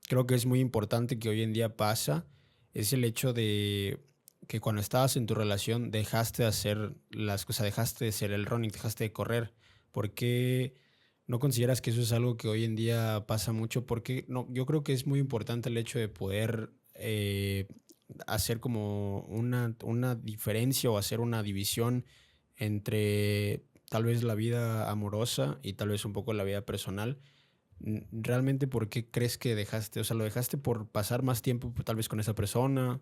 creo que es muy importante que hoy en día pasa, es el hecho de que cuando estabas en tu relación dejaste de hacer las cosas, dejaste de ser el running, dejaste de correr. ¿Por qué no consideras que eso es algo que hoy en día pasa mucho? Porque no, yo creo que es muy importante el hecho de poder hacer como una diferencia o hacer una división entre tal vez la vida amorosa y tal vez un poco la vida personal. ¿Realmente por qué crees que dejaste? O sea, ¿lo dejaste por pasar más tiempo tal vez con esa persona?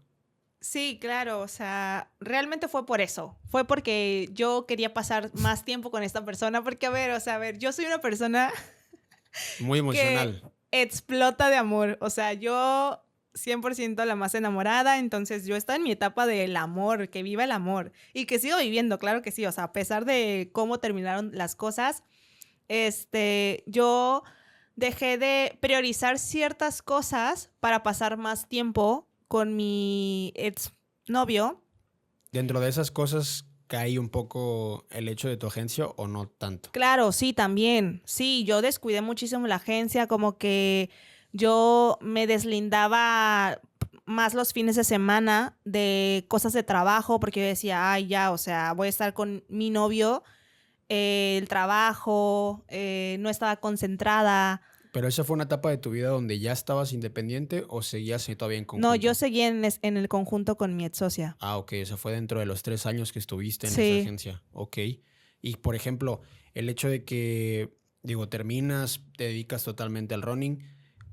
Sí, claro, o sea, realmente fue por eso. Fue porque yo quería pasar más tiempo con esta persona, porque a ver, yo soy una persona muy emocional, que explota de amor. O sea, yo 100% la más enamorada, entonces yo estaba en mi etapa del amor, que viva el amor, y que sigo viviendo, claro que sí, o sea, a pesar de cómo terminaron las cosas, yo dejé de priorizar ciertas cosas para pasar más tiempo con mi ex novio. Dentro de esas cosas, ¿cae un poco el hecho de tu agencia o no tanto? Claro, sí, también. Sí, yo descuidé muchísimo la agencia, como que yo me deslindaba más los fines de semana de cosas de trabajo, porque yo decía, ay, ya, o sea, voy a estar con mi novio, el trabajo, no estaba concentrada. ¿Pero esa fue una etapa de tu vida donde ya estabas independiente o seguías todavía en No, yo conjunto? seguía en el conjunto con mi ex socia. Ah, ok, eso fue dentro de los 3 años que estuviste en esa Sí. agencia. Ok. Y, por ejemplo, el hecho de que, digo, terminas, te dedicas totalmente al running,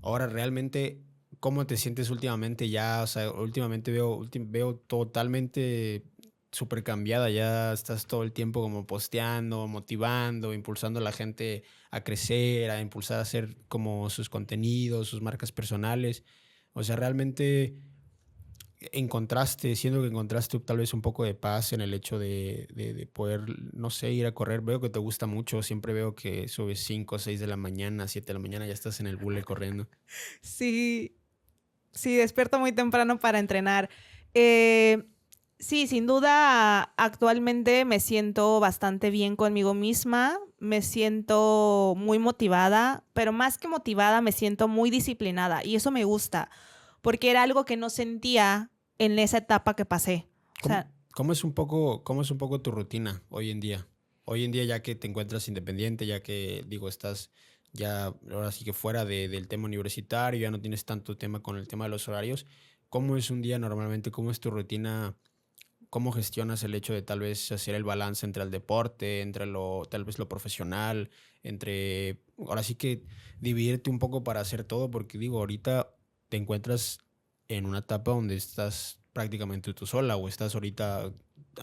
ahora realmente, ¿cómo te sientes últimamente ya? O sea, últimamente veo totalmente súper cambiada, ya estás todo el tiempo como posteando, motivando, impulsando a la gente a crecer, a impulsar a hacer como sus contenidos, sus marcas personales. O sea, realmente siento que encontraste tal vez un poco de paz en el hecho de poder, no sé, ir a correr. Veo que te gusta mucho, siempre veo que subes 5 o 6 de la mañana, 7 de la mañana, ya estás en el bule corriendo. Sí, sí, despierto muy temprano para entrenar. Sí, sin duda, actualmente me siento bastante bien conmigo misma, me siento muy motivada, pero más que motivada, me siento muy disciplinada y eso me gusta, porque era algo que no sentía en esa etapa que pasé. O ¿Cómo, sea, cómo es un poco tu rutina hoy en día? Hoy en día ya que te encuentras independiente, ya que, digo, estás ya ahora sí que fuera del tema universitario, ya no tienes tanto tema con el tema de los horarios, ¿cómo es un día normalmente? ¿Cómo es tu rutina? ¿Cómo gestionas el hecho de tal vez hacer el balance entre el deporte, entre tal vez lo profesional, ahora sí que dividirte un poco para hacer todo? Porque digo, ahorita te encuentras en una etapa donde estás prácticamente tú sola o estás ahorita,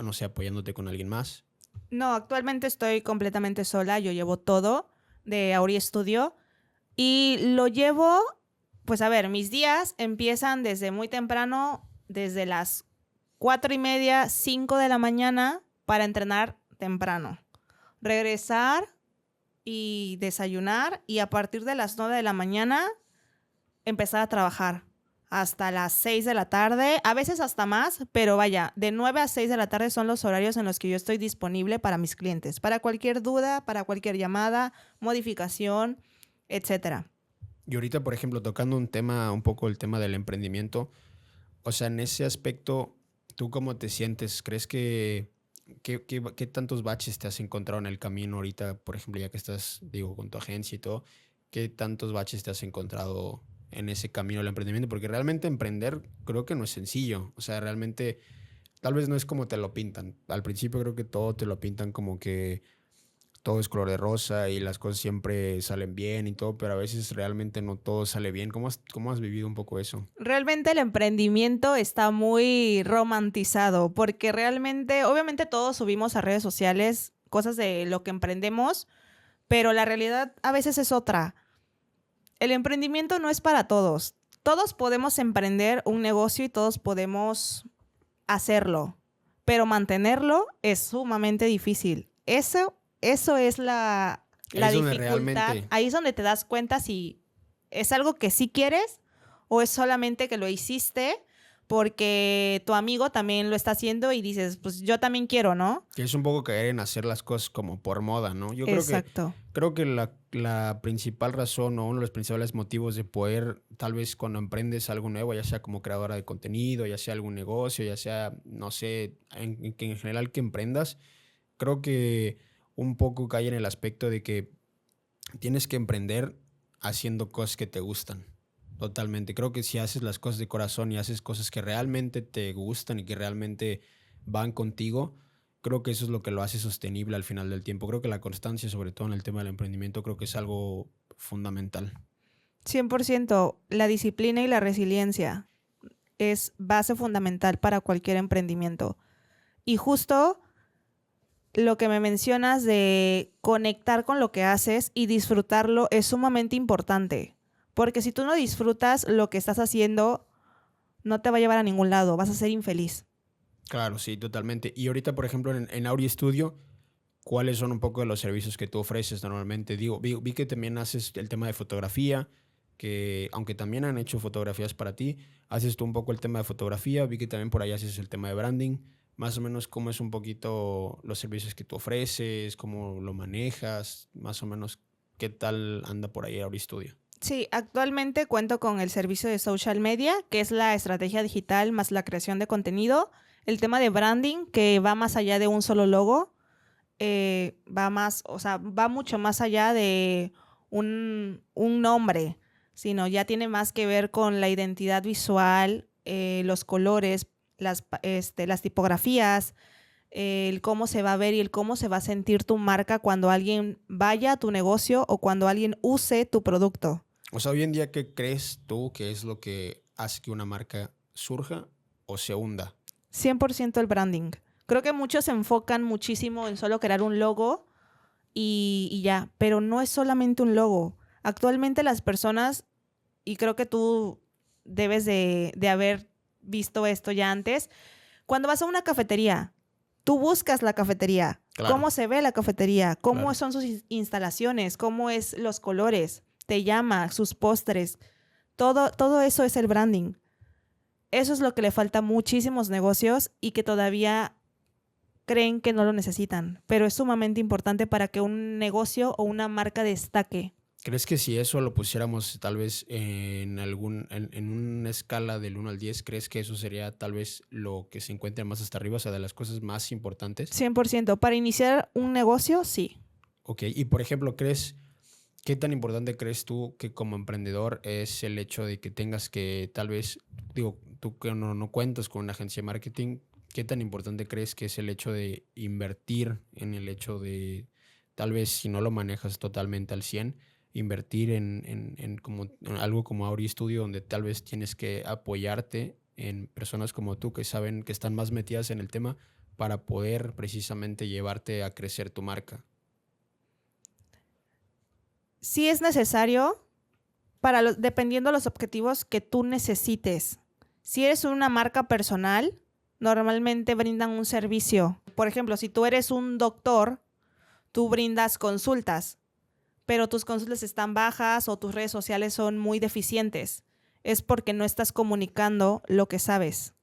no sé, apoyándote con alguien más. no, actualmente estoy completamente sola, yo llevo todo de Auri Studio y lo llevo, pues a ver, mis días empiezan desde muy temprano, desde las 4:30, 5 de la mañana para entrenar temprano. Regresar y desayunar y a partir de las 9 de la mañana empezar a trabajar hasta las 6 de la tarde, a veces hasta más, pero vaya, de 9 a 6 de la tarde son los horarios en los que yo estoy disponible para mis clientes, para cualquier duda, para cualquier llamada, modificación, etcétera. Y ahorita, por ejemplo, tocando un poco el tema del emprendimiento, o sea, en ese aspecto, ¿tú cómo te sientes? ¿Crees qué tantos baches te has encontrado en el camino ahorita, por ejemplo, ya que estás, digo, con tu agencia y todo, qué tantos baches te has encontrado en ese camino del emprendimiento? Porque realmente emprender creo que no es sencillo. O sea, realmente tal vez no es como te lo pintan. Al principio creo que todo te lo pintan como que todo es color de rosa y las cosas siempre salen bien y todo, pero a veces realmente no todo sale bien. ¿Cómo has vivido un poco eso? Realmente el emprendimiento está muy romantizado porque realmente, obviamente todos subimos a redes sociales cosas de lo que emprendemos, pero la realidad a veces es otra. El emprendimiento no es para todos. Todos podemos emprender un negocio y todos podemos hacerlo, pero mantenerlo es sumamente difícil. Eso es Ahí la es donde dificultad. realmente. Ahí es donde te das cuenta si es algo que sí quieres o es solamente que lo hiciste porque tu amigo también lo está haciendo y dices, pues yo también quiero, ¿no? Que es un poco caer en hacer las cosas como por moda, ¿no? Yo Exacto. creo que la principal razón o uno de los principales motivos de poder, tal vez cuando emprendes algo nuevo, ya sea como creadora de contenido, ya sea algún negocio, ya sea, no sé, que en general que emprendas, creo que un poco cae en el aspecto de que tienes que emprender haciendo cosas que te gustan. Totalmente. Creo que si haces las cosas de corazón y haces cosas que realmente te gustan y que realmente van contigo, creo que eso es lo que lo hace sostenible al final del tiempo. Creo que la constancia, sobre todo en el tema del emprendimiento, creo que es algo fundamental. 100%. La disciplina y la resiliencia es base fundamental para cualquier emprendimiento. Y justo lo que me mencionas de conectar con lo que haces y disfrutarlo es sumamente importante. Porque si tú no disfrutas lo que estás haciendo, no te va a llevar a ningún lado, vas a ser infeliz. Claro, sí, totalmente. Y ahorita, por ejemplo, en Auri Studio, ¿cuáles son un poco de los servicios que tú ofreces normalmente? Digo, vi que también haces el tema de fotografía, que aunque también han hecho fotografías para ti, haces tú un poco el tema de fotografía, vi que también por ahí haces el tema de branding, más o menos cómo es un poquito los servicios que tú ofreces, cómo lo manejas, más o menos qué tal anda por ahí Auri Studio. Sí, actualmente cuento con el servicio de social media, que es la estrategia digital más la creación de contenido, el tema de branding, que va más allá de un solo logo, va mucho más allá de un nombre, sino ya tiene más que ver con la identidad visual, los colores, las tipografías, el cómo se va a ver y el cómo se va a sentir tu marca cuando alguien vaya a tu negocio o cuando alguien use tu producto. O sea, hoy en día, ¿qué crees tú que es lo que hace que una marca surja o se hunda? 100% el branding. Creo que muchos se enfocan muchísimo en solo crear un logo y ya, pero no es solamente un logo. Actualmente las personas, y creo que tú debes de haber visto esto ya antes, cuando vas a una cafetería, tú buscas la cafetería, Claro. cómo se ve la cafetería, cómo Claro. son sus instalaciones, cómo es los colores, te llama, sus postres, todo eso es el branding. Eso es lo que le falta a muchísimos negocios y que todavía creen que no lo necesitan, pero es sumamente importante para que un negocio o una marca destaque. ¿Crees que si eso lo pusiéramos tal vez en una escala del 1 al 10, crees que eso sería tal vez lo que se encuentra más hasta arriba, o sea, de las cosas más importantes? 100%. Para iniciar un negocio, sí. Ok, y por ejemplo, ¿qué tan importante crees tú que como emprendedor es el hecho de que tengas que tal vez, digo, tú que no cuentas con una agencia de marketing, ¿qué tan importante crees que es el hecho de invertir en el hecho de, tal vez si no lo manejas totalmente al 100, invertir en algo como Auri Studio, donde tal vez tienes que apoyarte en personas como tú que saben, que están más metidas en el tema para poder precisamente llevarte a crecer tu marca? Sí es necesario dependiendo de los objetivos que tú necesites. Si eres una marca personal, normalmente brindan un servicio. Por ejemplo, si tú eres un doctor, tú brindas consultas, pero tus consultas están bajas o tus redes sociales son muy deficientes. Es porque no estás comunicando lo que sabes.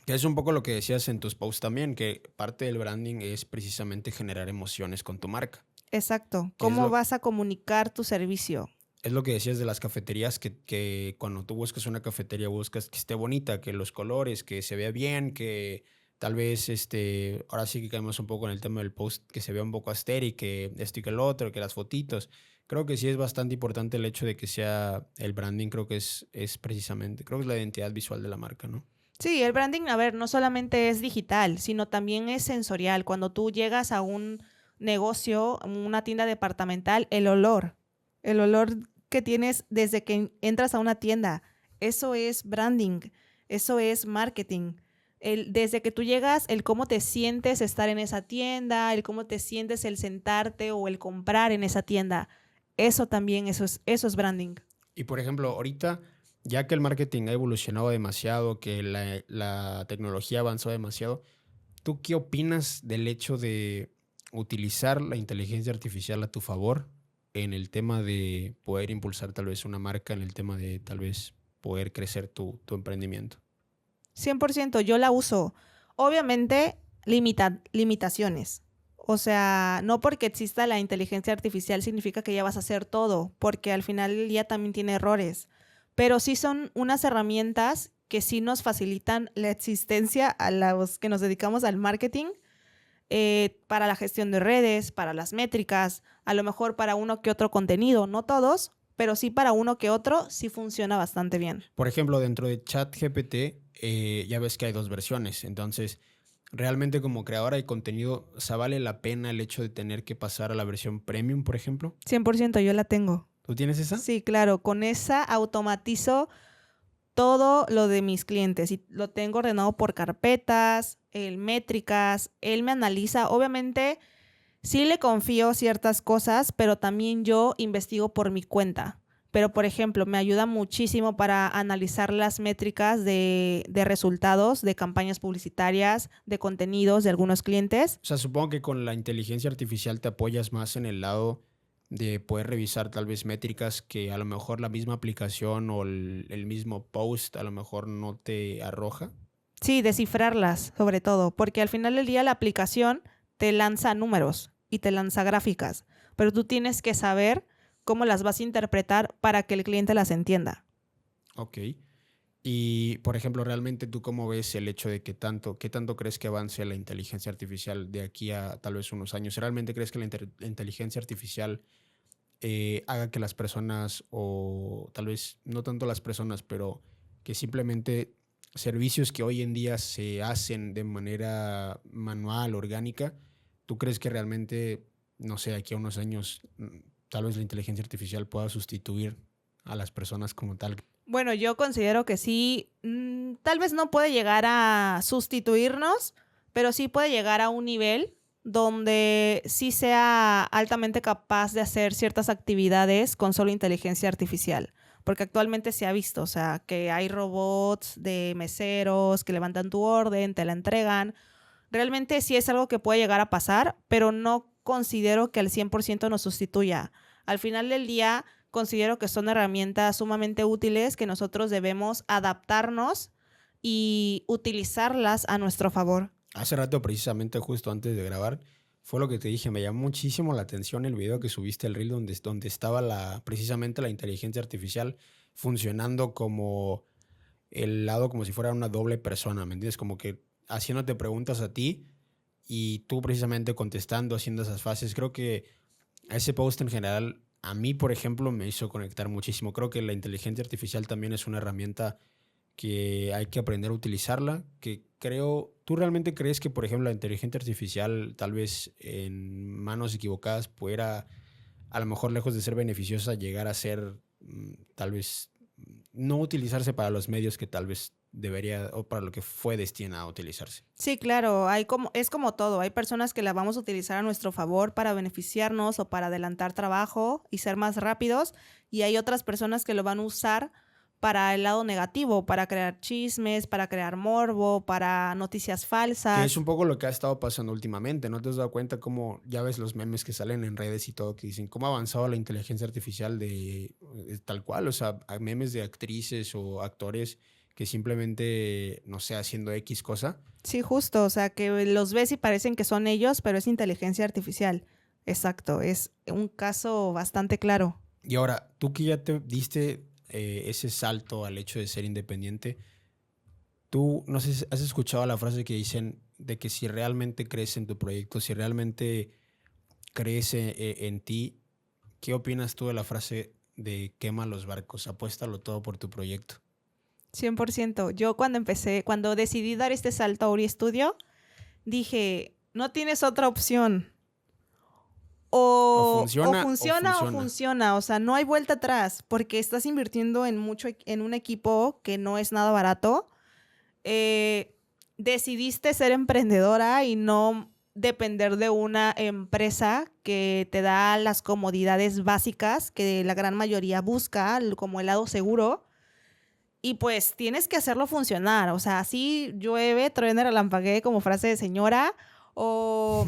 Que es un poco lo que decías en tus posts también, que parte del branding es precisamente generar emociones con tu marca. Exacto. ¿Qué es ¿Cómo lo- vas a comunicar tu servicio? Es lo que decías de las cafeterías, que cuando tú buscas una cafetería buscas que esté bonita, que los colores, que se vea bien, que tal vez, ahora sí que caemos un poco en el tema del post, que se vea un poco asteric, que esto y que el otro, que las fotitos. Creo que sí es bastante importante el hecho de que sea el branding, creo que es precisamente, creo que es la identidad visual de la marca, ¿no? Sí, el branding, a ver, no solamente es digital, sino también es sensorial. Cuando tú llegas a un negocio, una tienda departamental, el olor que tienes desde que entras a una tienda, eso es branding, eso es marketing. Desde que tú llegas, el cómo te sientes estar en esa tienda, el cómo te sientes el sentarte o el comprar en esa tienda, eso también, eso es branding. Y por ejemplo, ahorita, ya que el marketing ha evolucionado demasiado, que la tecnología ha avanzado demasiado, ¿tú qué opinas del hecho de utilizar la inteligencia artificial a tu favor en el tema de poder impulsar tal vez una marca, en el tema de tal vez poder crecer tu emprendimiento? 100% yo la uso. Obviamente, limitaciones. O sea, no porque exista la inteligencia artificial significa que ya vas a hacer todo, porque al final del día también tiene errores. Pero sí son unas herramientas que sí nos facilitan la existencia a los que nos dedicamos al marketing, para la gestión de redes, para las métricas, a lo mejor para uno que otro contenido, no todos, pero sí para uno que otro sí funciona bastante bien. Por ejemplo, dentro de ChatGPT, ya ves que hay dos versiones. Entonces, realmente como creadora de contenido, o sea, ¿vale la pena el hecho de tener que pasar a la versión premium, por ejemplo? 100% yo la tengo. ¿Tú tienes esa? Sí, claro, con esa automatizo todo lo de mis clientes y lo tengo ordenado por carpetas, métricas, él me analiza. Obviamente, sí le confío ciertas cosas, pero también yo investigo por mi cuenta. pero por ejemplo, me ayuda muchísimo para analizar las métricas de resultados, de campañas publicitarias, de contenidos de algunos clientes. O sea, supongo que con la inteligencia artificial te apoyas más en el lado de poder revisar tal vez métricas que a lo mejor la misma aplicación o el mismo post a lo mejor no te arroja. Sí, descifrarlas sobre todo, porque al final del día la aplicación te lanza números y te lanza gráficas, pero tú tienes que saber cómo las vas a interpretar para que el cliente las entienda. Ok. Y, por ejemplo, realmente tú cómo ves el hecho de qué tanto crees que avance la inteligencia artificial de aquí a tal vez unos años? ¿Realmente crees que la inteligencia artificial haga que las personas, o tal vez no tanto las personas, pero que simplemente servicios que hoy en día se hacen de manera manual, orgánica, ¿tú crees que realmente, no sé, aquí a unos años, tal vez la inteligencia artificial pueda sustituir a las personas como tal? Bueno, yo considero que sí, tal vez no puede llegar a sustituirnos, pero sí puede llegar a un nivel donde sí sea altamente capaz de hacer ciertas actividades con solo inteligencia artificial. Porque actualmente se ha visto, o sea, que hay robots de meseros que levantan tu orden, te la entregan. Realmente sí es algo que puede llegar a pasar, pero no considero que al 100% nos sustituya. Al final del día, considero que son herramientas sumamente útiles que nosotros debemos adaptarnos y utilizarlas a nuestro favor. Hace rato, precisamente justo antes de grabar, fue lo que te dije, me llamó muchísimo la atención el video que subiste, el reel donde estaba precisamente la inteligencia artificial funcionando como el lado, como si fuera una doble persona, ¿me entiendes? Como que haciéndote preguntas a ti y tú precisamente contestando, haciendo esas fases. Creo que ese post en general, a mí, por ejemplo, me hizo conectar muchísimo. Creo que la inteligencia artificial también es una herramienta que hay que aprender a utilizarla, ¿tú realmente crees que, por ejemplo, la inteligencia artificial tal vez en manos equivocadas pudiera, a lo mejor lejos de ser beneficiosa, llegar a ser tal vez no utilizarse para los medios que tal vez debería o para lo que fue destinada a utilizarse? Sí, claro, es como todo. Hay personas que la vamos a utilizar a nuestro favor para beneficiarnos o para adelantar trabajo y ser más rápidos. Y hay otras personas que lo van a usar para el lado negativo, para crear chismes, para crear morbo, para noticias Que falsas. es un poco lo que ha estado pasando últimamente, ¿no te has dado cuenta cómo ya ves los memes que salen en redes y todo, que dicen cómo ha avanzado la inteligencia artificial de tal cual? O sea, hay memes de actrices o actores que simplemente, no sé, haciendo X cosa. Sí, justo, o sea, que los ves y parecen que son ellos, pero es inteligencia artificial. Exacto, es un caso bastante claro. Y ahora, tú que ya te diste ese salto al hecho de ser independiente, tú, no sé si has escuchado la frase que dicen de que si realmente crees en tu proyecto, si realmente crees en ti, ¿qué opinas tú de la frase de quema los barcos, apuéstalo todo por tu proyecto? 100%. Yo cuando decidí dar este salto a Uri Studio, dije, no tienes otra opción. O funciona. O sea, no hay vuelta atrás porque estás invirtiendo en un equipo que no es nada barato. Decidiste ser emprendedora y no depender de una empresa que te da las comodidades básicas que la gran mayoría busca, como el lado seguro. Y pues tienes que hacerlo funcionar. O sea, así llueve, truene, relampaguee, como frase de señora. O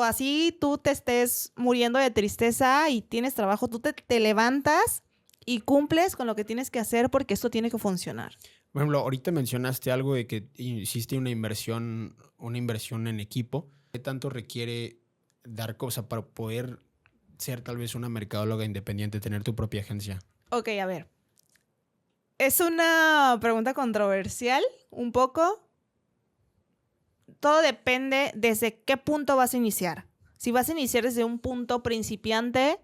así tú te estés muriendo de tristeza y tienes trabajo, tú te levantas y cumples con lo que tienes que hacer porque esto tiene que funcionar. Por ejemplo, ahorita mencionaste algo de que hiciste una inversión en equipo. ¿Qué tanto requiere dar cosas para poder ser tal vez una mercadóloga independiente, tener tu propia agencia? Ok, a ver. Es una pregunta controversial, un poco. Todo depende desde qué punto vas a iniciar. Si vas a iniciar desde un punto principiante,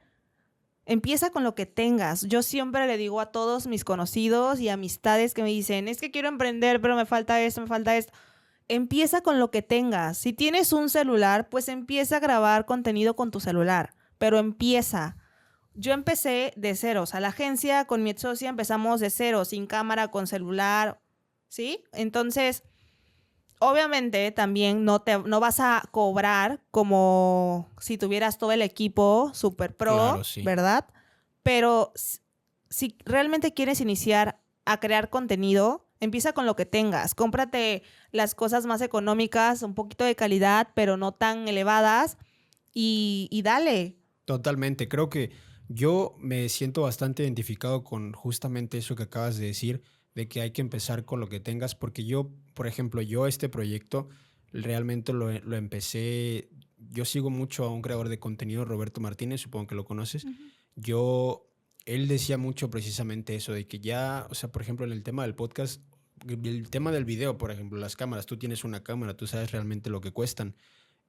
empieza con lo que tengas. Yo siempre le digo a todos mis conocidos y amistades que me dicen, es que quiero emprender, pero me falta esto, me falta esto. Empieza con lo que tengas. Si tienes un celular, pues empieza a grabar contenido con tu celular, pero empieza. Yo empecé de cero. O sea, la agencia con mi ex socia empezamos de cero, sin cámara, con celular, ¿sí? Entonces, obviamente también no vas a cobrar como si tuvieras todo el equipo super pro, Claro, sí. ¿verdad? Pero si realmente quieres iniciar a crear contenido, empieza con lo que tengas. Cómprate las cosas más económicas, un poquito de calidad, pero no tan elevadas, y dale. Totalmente. Creo que yo me siento bastante identificado con justamente eso que acabas de decir, de que hay que empezar con lo que tengas, porque yo, por ejemplo, yo este proyecto realmente lo empecé, yo sigo mucho a un creador de contenido, Roberto Martínez, supongo que lo conoces. Ujú. Yo, él decía mucho precisamente eso, de que ya, o sea, por ejemplo, en el tema del podcast, el tema del video, por ejemplo, las cámaras, tú tienes una cámara, tú sabes realmente lo que cuestan.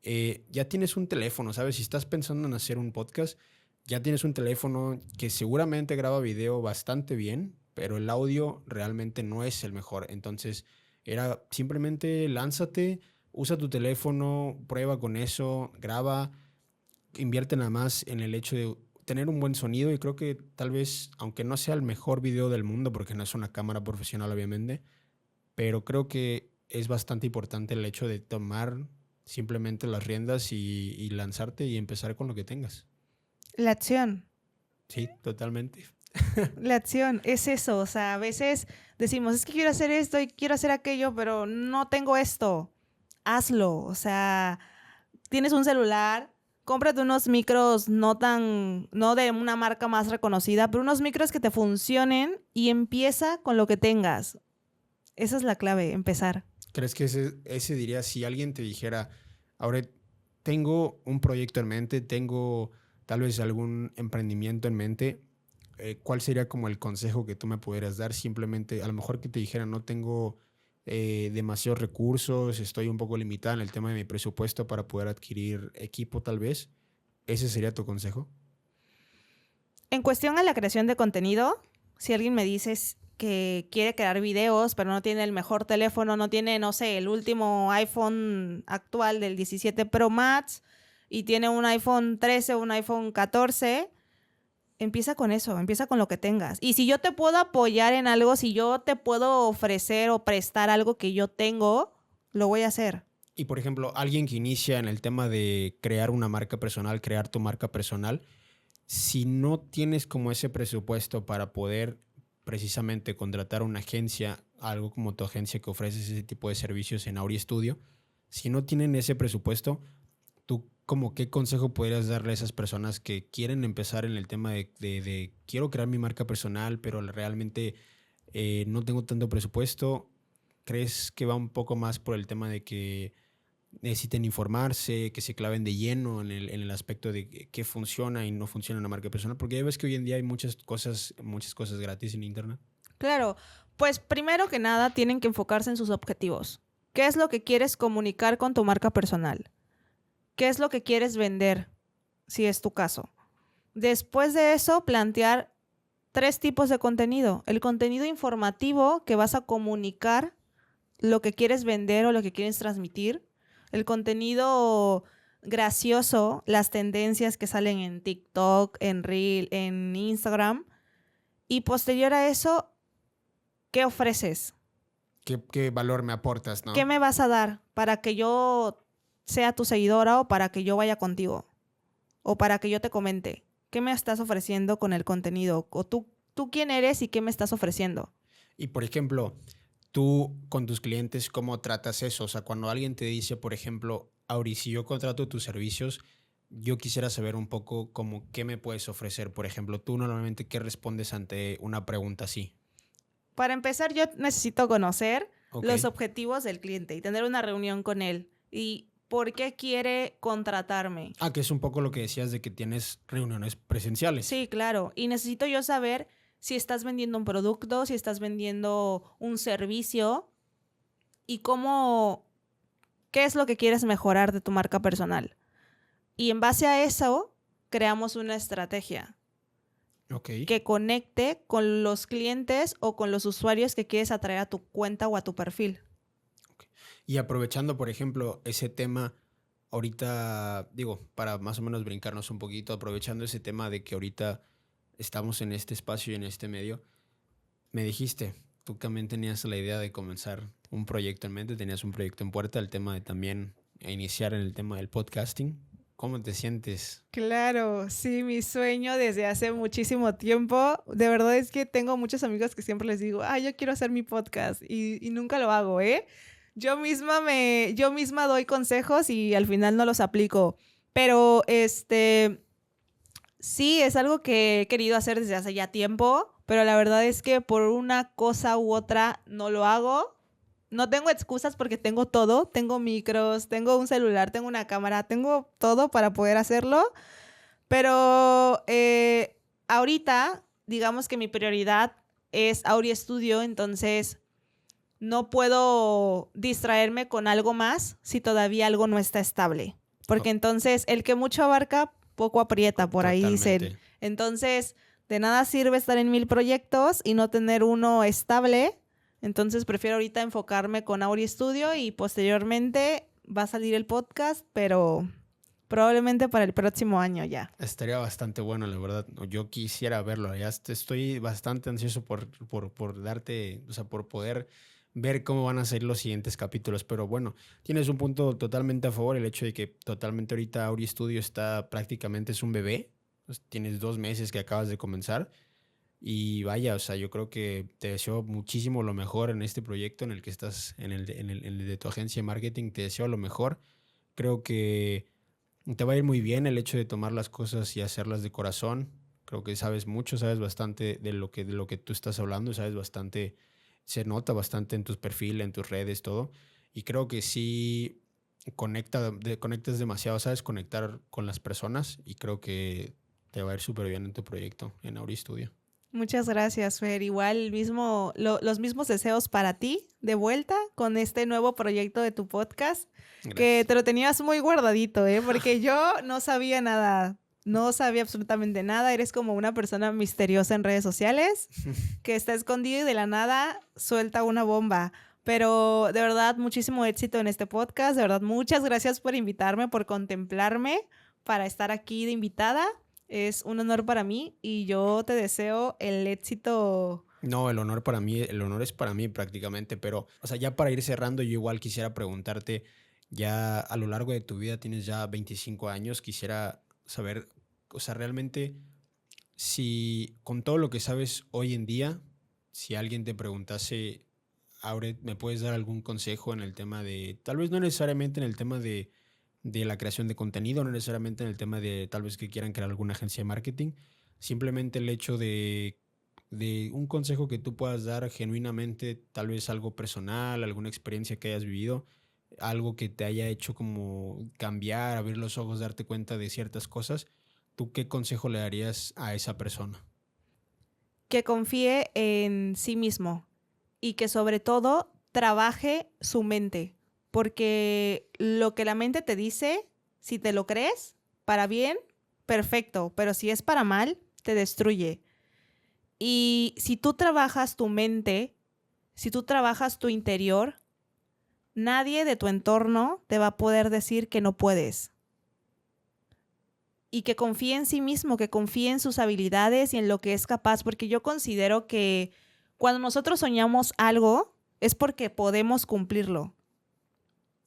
Ya tienes un teléfono, ¿sabes? Si estás pensando en hacer un podcast, ya tienes un teléfono que seguramente graba video bastante bien, pero el audio realmente no es el mejor. Entonces, era simplemente lánzate, usa tu teléfono, prueba con eso, graba, invierte nada más en el hecho de tener un buen sonido y creo que tal vez, aunque no sea el mejor video del mundo, porque no es una cámara profesional obviamente, pero creo que es bastante importante el hecho de tomar simplemente las riendas y lanzarte y empezar con lo que tengas. La acción. Sí, totalmente. La acción es eso. O sea, a veces decimos, es que quiero hacer esto y quiero hacer aquello, pero no tengo esto. Hazlo. O sea, tienes un celular, cómprate unos micros no de una marca más reconocida, pero unos micros que te funcionen y empieza con lo que tengas. Esa es la clave, empezar. ¿Crees que ese diría, si alguien te dijera, ahora tengo un proyecto en mente, tengo tal vez algún emprendimiento en mente, ¿cuál sería como el consejo que tú me pudieras dar? Simplemente, a lo mejor que te dijera, no tengo demasiados recursos, estoy un poco limitada en el tema de mi presupuesto para poder adquirir equipo tal vez. ¿Ese sería tu consejo? En cuestión a la creación de contenido, si alguien me dice que quiere crear videos, pero no tiene el mejor teléfono, no tiene, no sé, el último iPhone actual del 17 Pro Max y tiene un iPhone 13 o un iPhone 14, empieza con eso, empieza con lo que tengas. Y si yo te puedo apoyar en algo, si yo te puedo ofrecer o prestar algo que yo tengo, lo voy a hacer. Y por ejemplo, alguien que inicia en el tema de crear una marca personal, crear tu marca personal, si no tienes como ese presupuesto para poder precisamente contratar una agencia, algo como tu agencia que ofrece ese tipo de servicios en Auri Studio, si no tienen ese presupuesto, ¿tú como qué consejo podrías darle a esas personas que quieren empezar en el tema de quiero crear mi marca personal, pero realmente no tengo tanto presupuesto? ¿Crees que va un poco más por el tema de que necesiten informarse, que se claven de lleno en el aspecto de qué funciona y no funciona una marca personal? Porque ya ves que hoy en día hay muchas cosas gratis en internet. Claro, pues primero que nada tienen que enfocarse en sus objetivos. ¿Qué es lo que quieres comunicar con tu marca personal? ¿Qué es lo que quieres vender, si es tu caso? Después de eso, plantear 3 tipos de contenido. El contenido informativo, que vas a comunicar lo que quieres vender o lo que quieres transmitir. El contenido gracioso, las tendencias que salen en TikTok, en Reel, en Instagram. Y posterior a eso, ¿qué ofreces? ¿Qué valor me aportas, ¿Qué no? me vas a dar para que yo sea tu seguidora o para que yo vaya contigo? O para que yo te comente. ¿Qué me estás ofreciendo con el contenido? O tú quién eres y qué me estás ofreciendo. Y por ejemplo, tú con tus clientes, ¿cómo tratas eso? O sea, cuando alguien te dice, por ejemplo, Auri, si yo contrato tus servicios, yo quisiera saber un poco como qué me puedes ofrecer. Por ejemplo, tú normalmente, ¿qué respondes ante una pregunta así? Para empezar, yo necesito conocer Ok. los objetivos del cliente y tener una reunión con él. ¿Y por qué quiere contratarme? Ah, que es un poco lo que decías de que tienes reuniones presenciales. Sí, claro. Y necesito yo saber si estás vendiendo un producto, si estás vendiendo un servicio y qué es lo que quieres mejorar de tu marca personal. Y en base a eso, creamos una estrategia Ok. que conecte con los clientes o con los usuarios que quieres atraer a tu cuenta o a tu perfil. Y aprovechando, por ejemplo, ese tema, ahorita, digo, para más o menos brincarnos un poquito, aprovechando ese tema de que ahorita estamos en este espacio y en este medio, me dijiste, tú también tenías la idea de comenzar un proyecto en mente, tenías un proyecto en puerta, el tema de también iniciar en el tema del podcasting. ¿Cómo te sientes? Claro, sí, mi sueño desde hace muchísimo tiempo. De verdad es que tengo muchos amigos que siempre les digo, yo quiero hacer mi podcast y nunca lo hago, ¿eh? Yo misma doy consejos y al final no los aplico. Pero sí, es algo que he querido hacer desde hace ya tiempo, pero la verdad es que por una cosa u otra no lo hago. No tengo excusas porque tengo todo, tengo micros, tengo un celular, tengo una cámara, tengo todo para poder hacerlo, pero ahorita digamos que mi prioridad es Auri Studio, entonces no puedo distraerme con algo más si todavía algo no está estable, porque entonces el que mucho abarca, poco aprieta, por ahí dicen. Entonces, de nada sirve estar en 1000 proyectos y no tener uno estable. Entonces prefiero ahorita enfocarme con Auri Studio y posteriormente va a salir el podcast, pero probablemente para el próximo año ya. Estaría bastante bueno, la verdad. Yo quisiera verlo. Ya estoy bastante ansioso por darte, o sea, por poder ver cómo van a ser los siguientes capítulos. Pero bueno, tienes un punto totalmente a favor, el hecho de que totalmente ahorita Auri Studio está prácticamente es un bebé. Pues tienes 2 meses que acabas de comenzar. Y vaya, o sea, yo creo que te deseo muchísimo lo mejor en este proyecto en el que estás, en el de tu agencia de marketing. Te deseo lo mejor. Creo que te va a ir muy bien el hecho de tomar las cosas y hacerlas de corazón. Creo que sabes mucho, sabes bastante de lo que tú estás hablando, sabes bastante, se nota bastante en tus perfiles, en tus redes, todo. Y creo que sí conectas demasiado, sabes conectar con las personas y creo que te va a ir súper bien en tu proyecto en Auri Studio. Muchas gracias, Fer. Igual los mismos deseos para ti de vuelta con este nuevo proyecto de tu podcast. Gracias. Que te lo tenías muy guardadito, ¿eh? Porque yo no sabía nada, no sabía absolutamente nada. Eres como una persona misteriosa en redes sociales que está escondido y de la nada suelta una bomba. Pero de verdad, muchísimo éxito en este podcast. De verdad, muchas gracias por invitarme, por contemplarme para estar aquí de invitada. Es un honor para mí y yo te deseo el éxito. No, el honor es para mí prácticamente, pero, o sea, ya para ir cerrando, yo igual quisiera preguntarte, ya a lo largo de tu vida tienes ya 25 años, quisiera saber, o sea, realmente, si con todo lo que sabes hoy en día, si alguien te preguntase, Auret, ¿me puedes dar algún consejo en el tema de, tal vez no necesariamente en el tema de la creación de contenido, no necesariamente en el tema de tal vez que quieran crear alguna agencia de marketing, simplemente el hecho de un consejo que tú puedas dar genuinamente, tal vez algo personal, alguna experiencia que hayas vivido, algo que te haya hecho como cambiar, abrir los ojos, darte cuenta de ciertas cosas, ¿tú qué consejo le darías a esa persona? Que confíe en sí mismo y que sobre todo trabaje su mente. Porque lo que la mente te dice, si te lo crees, para bien, perfecto, pero si es para mal, te destruye. Y si tú trabajas tu mente, si tú trabajas tu interior, nadie de tu entorno te va a poder decir que no puedes. Y que confíe en sí mismo, que confíe en sus habilidades y en lo que es capaz, porque yo considero que cuando nosotros soñamos algo, es porque podemos cumplirlo.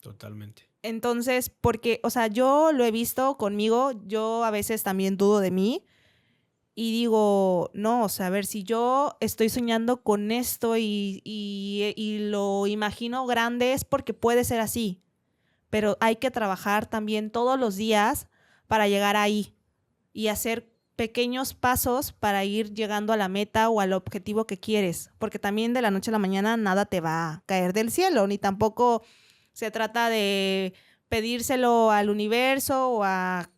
Totalmente. Entonces, porque, o sea, yo lo he visto conmigo, yo a veces también dudo de mí y digo, no, o sea, a ver, si yo estoy soñando con esto y lo imagino grande es porque puede ser así, pero hay que trabajar también todos los días para llegar ahí y hacer pequeños pasos para ir llegando a la meta o al objetivo que quieres, porque también de la noche a la mañana nada te va a caer del cielo, ni tampoco se trata de pedírselo al universo o a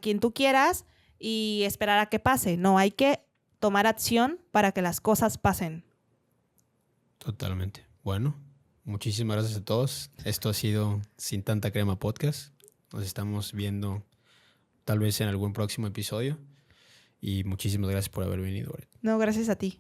quien tú quieras y esperar a que pase. No, hay que tomar acción para que las cosas pasen. Totalmente. Bueno, muchísimas gracias a todos. Esto ha sido Sin Tanta Crema Podcast. Nos estamos viendo tal vez en algún próximo episodio. Y muchísimas gracias por haber venido. No, gracias a ti.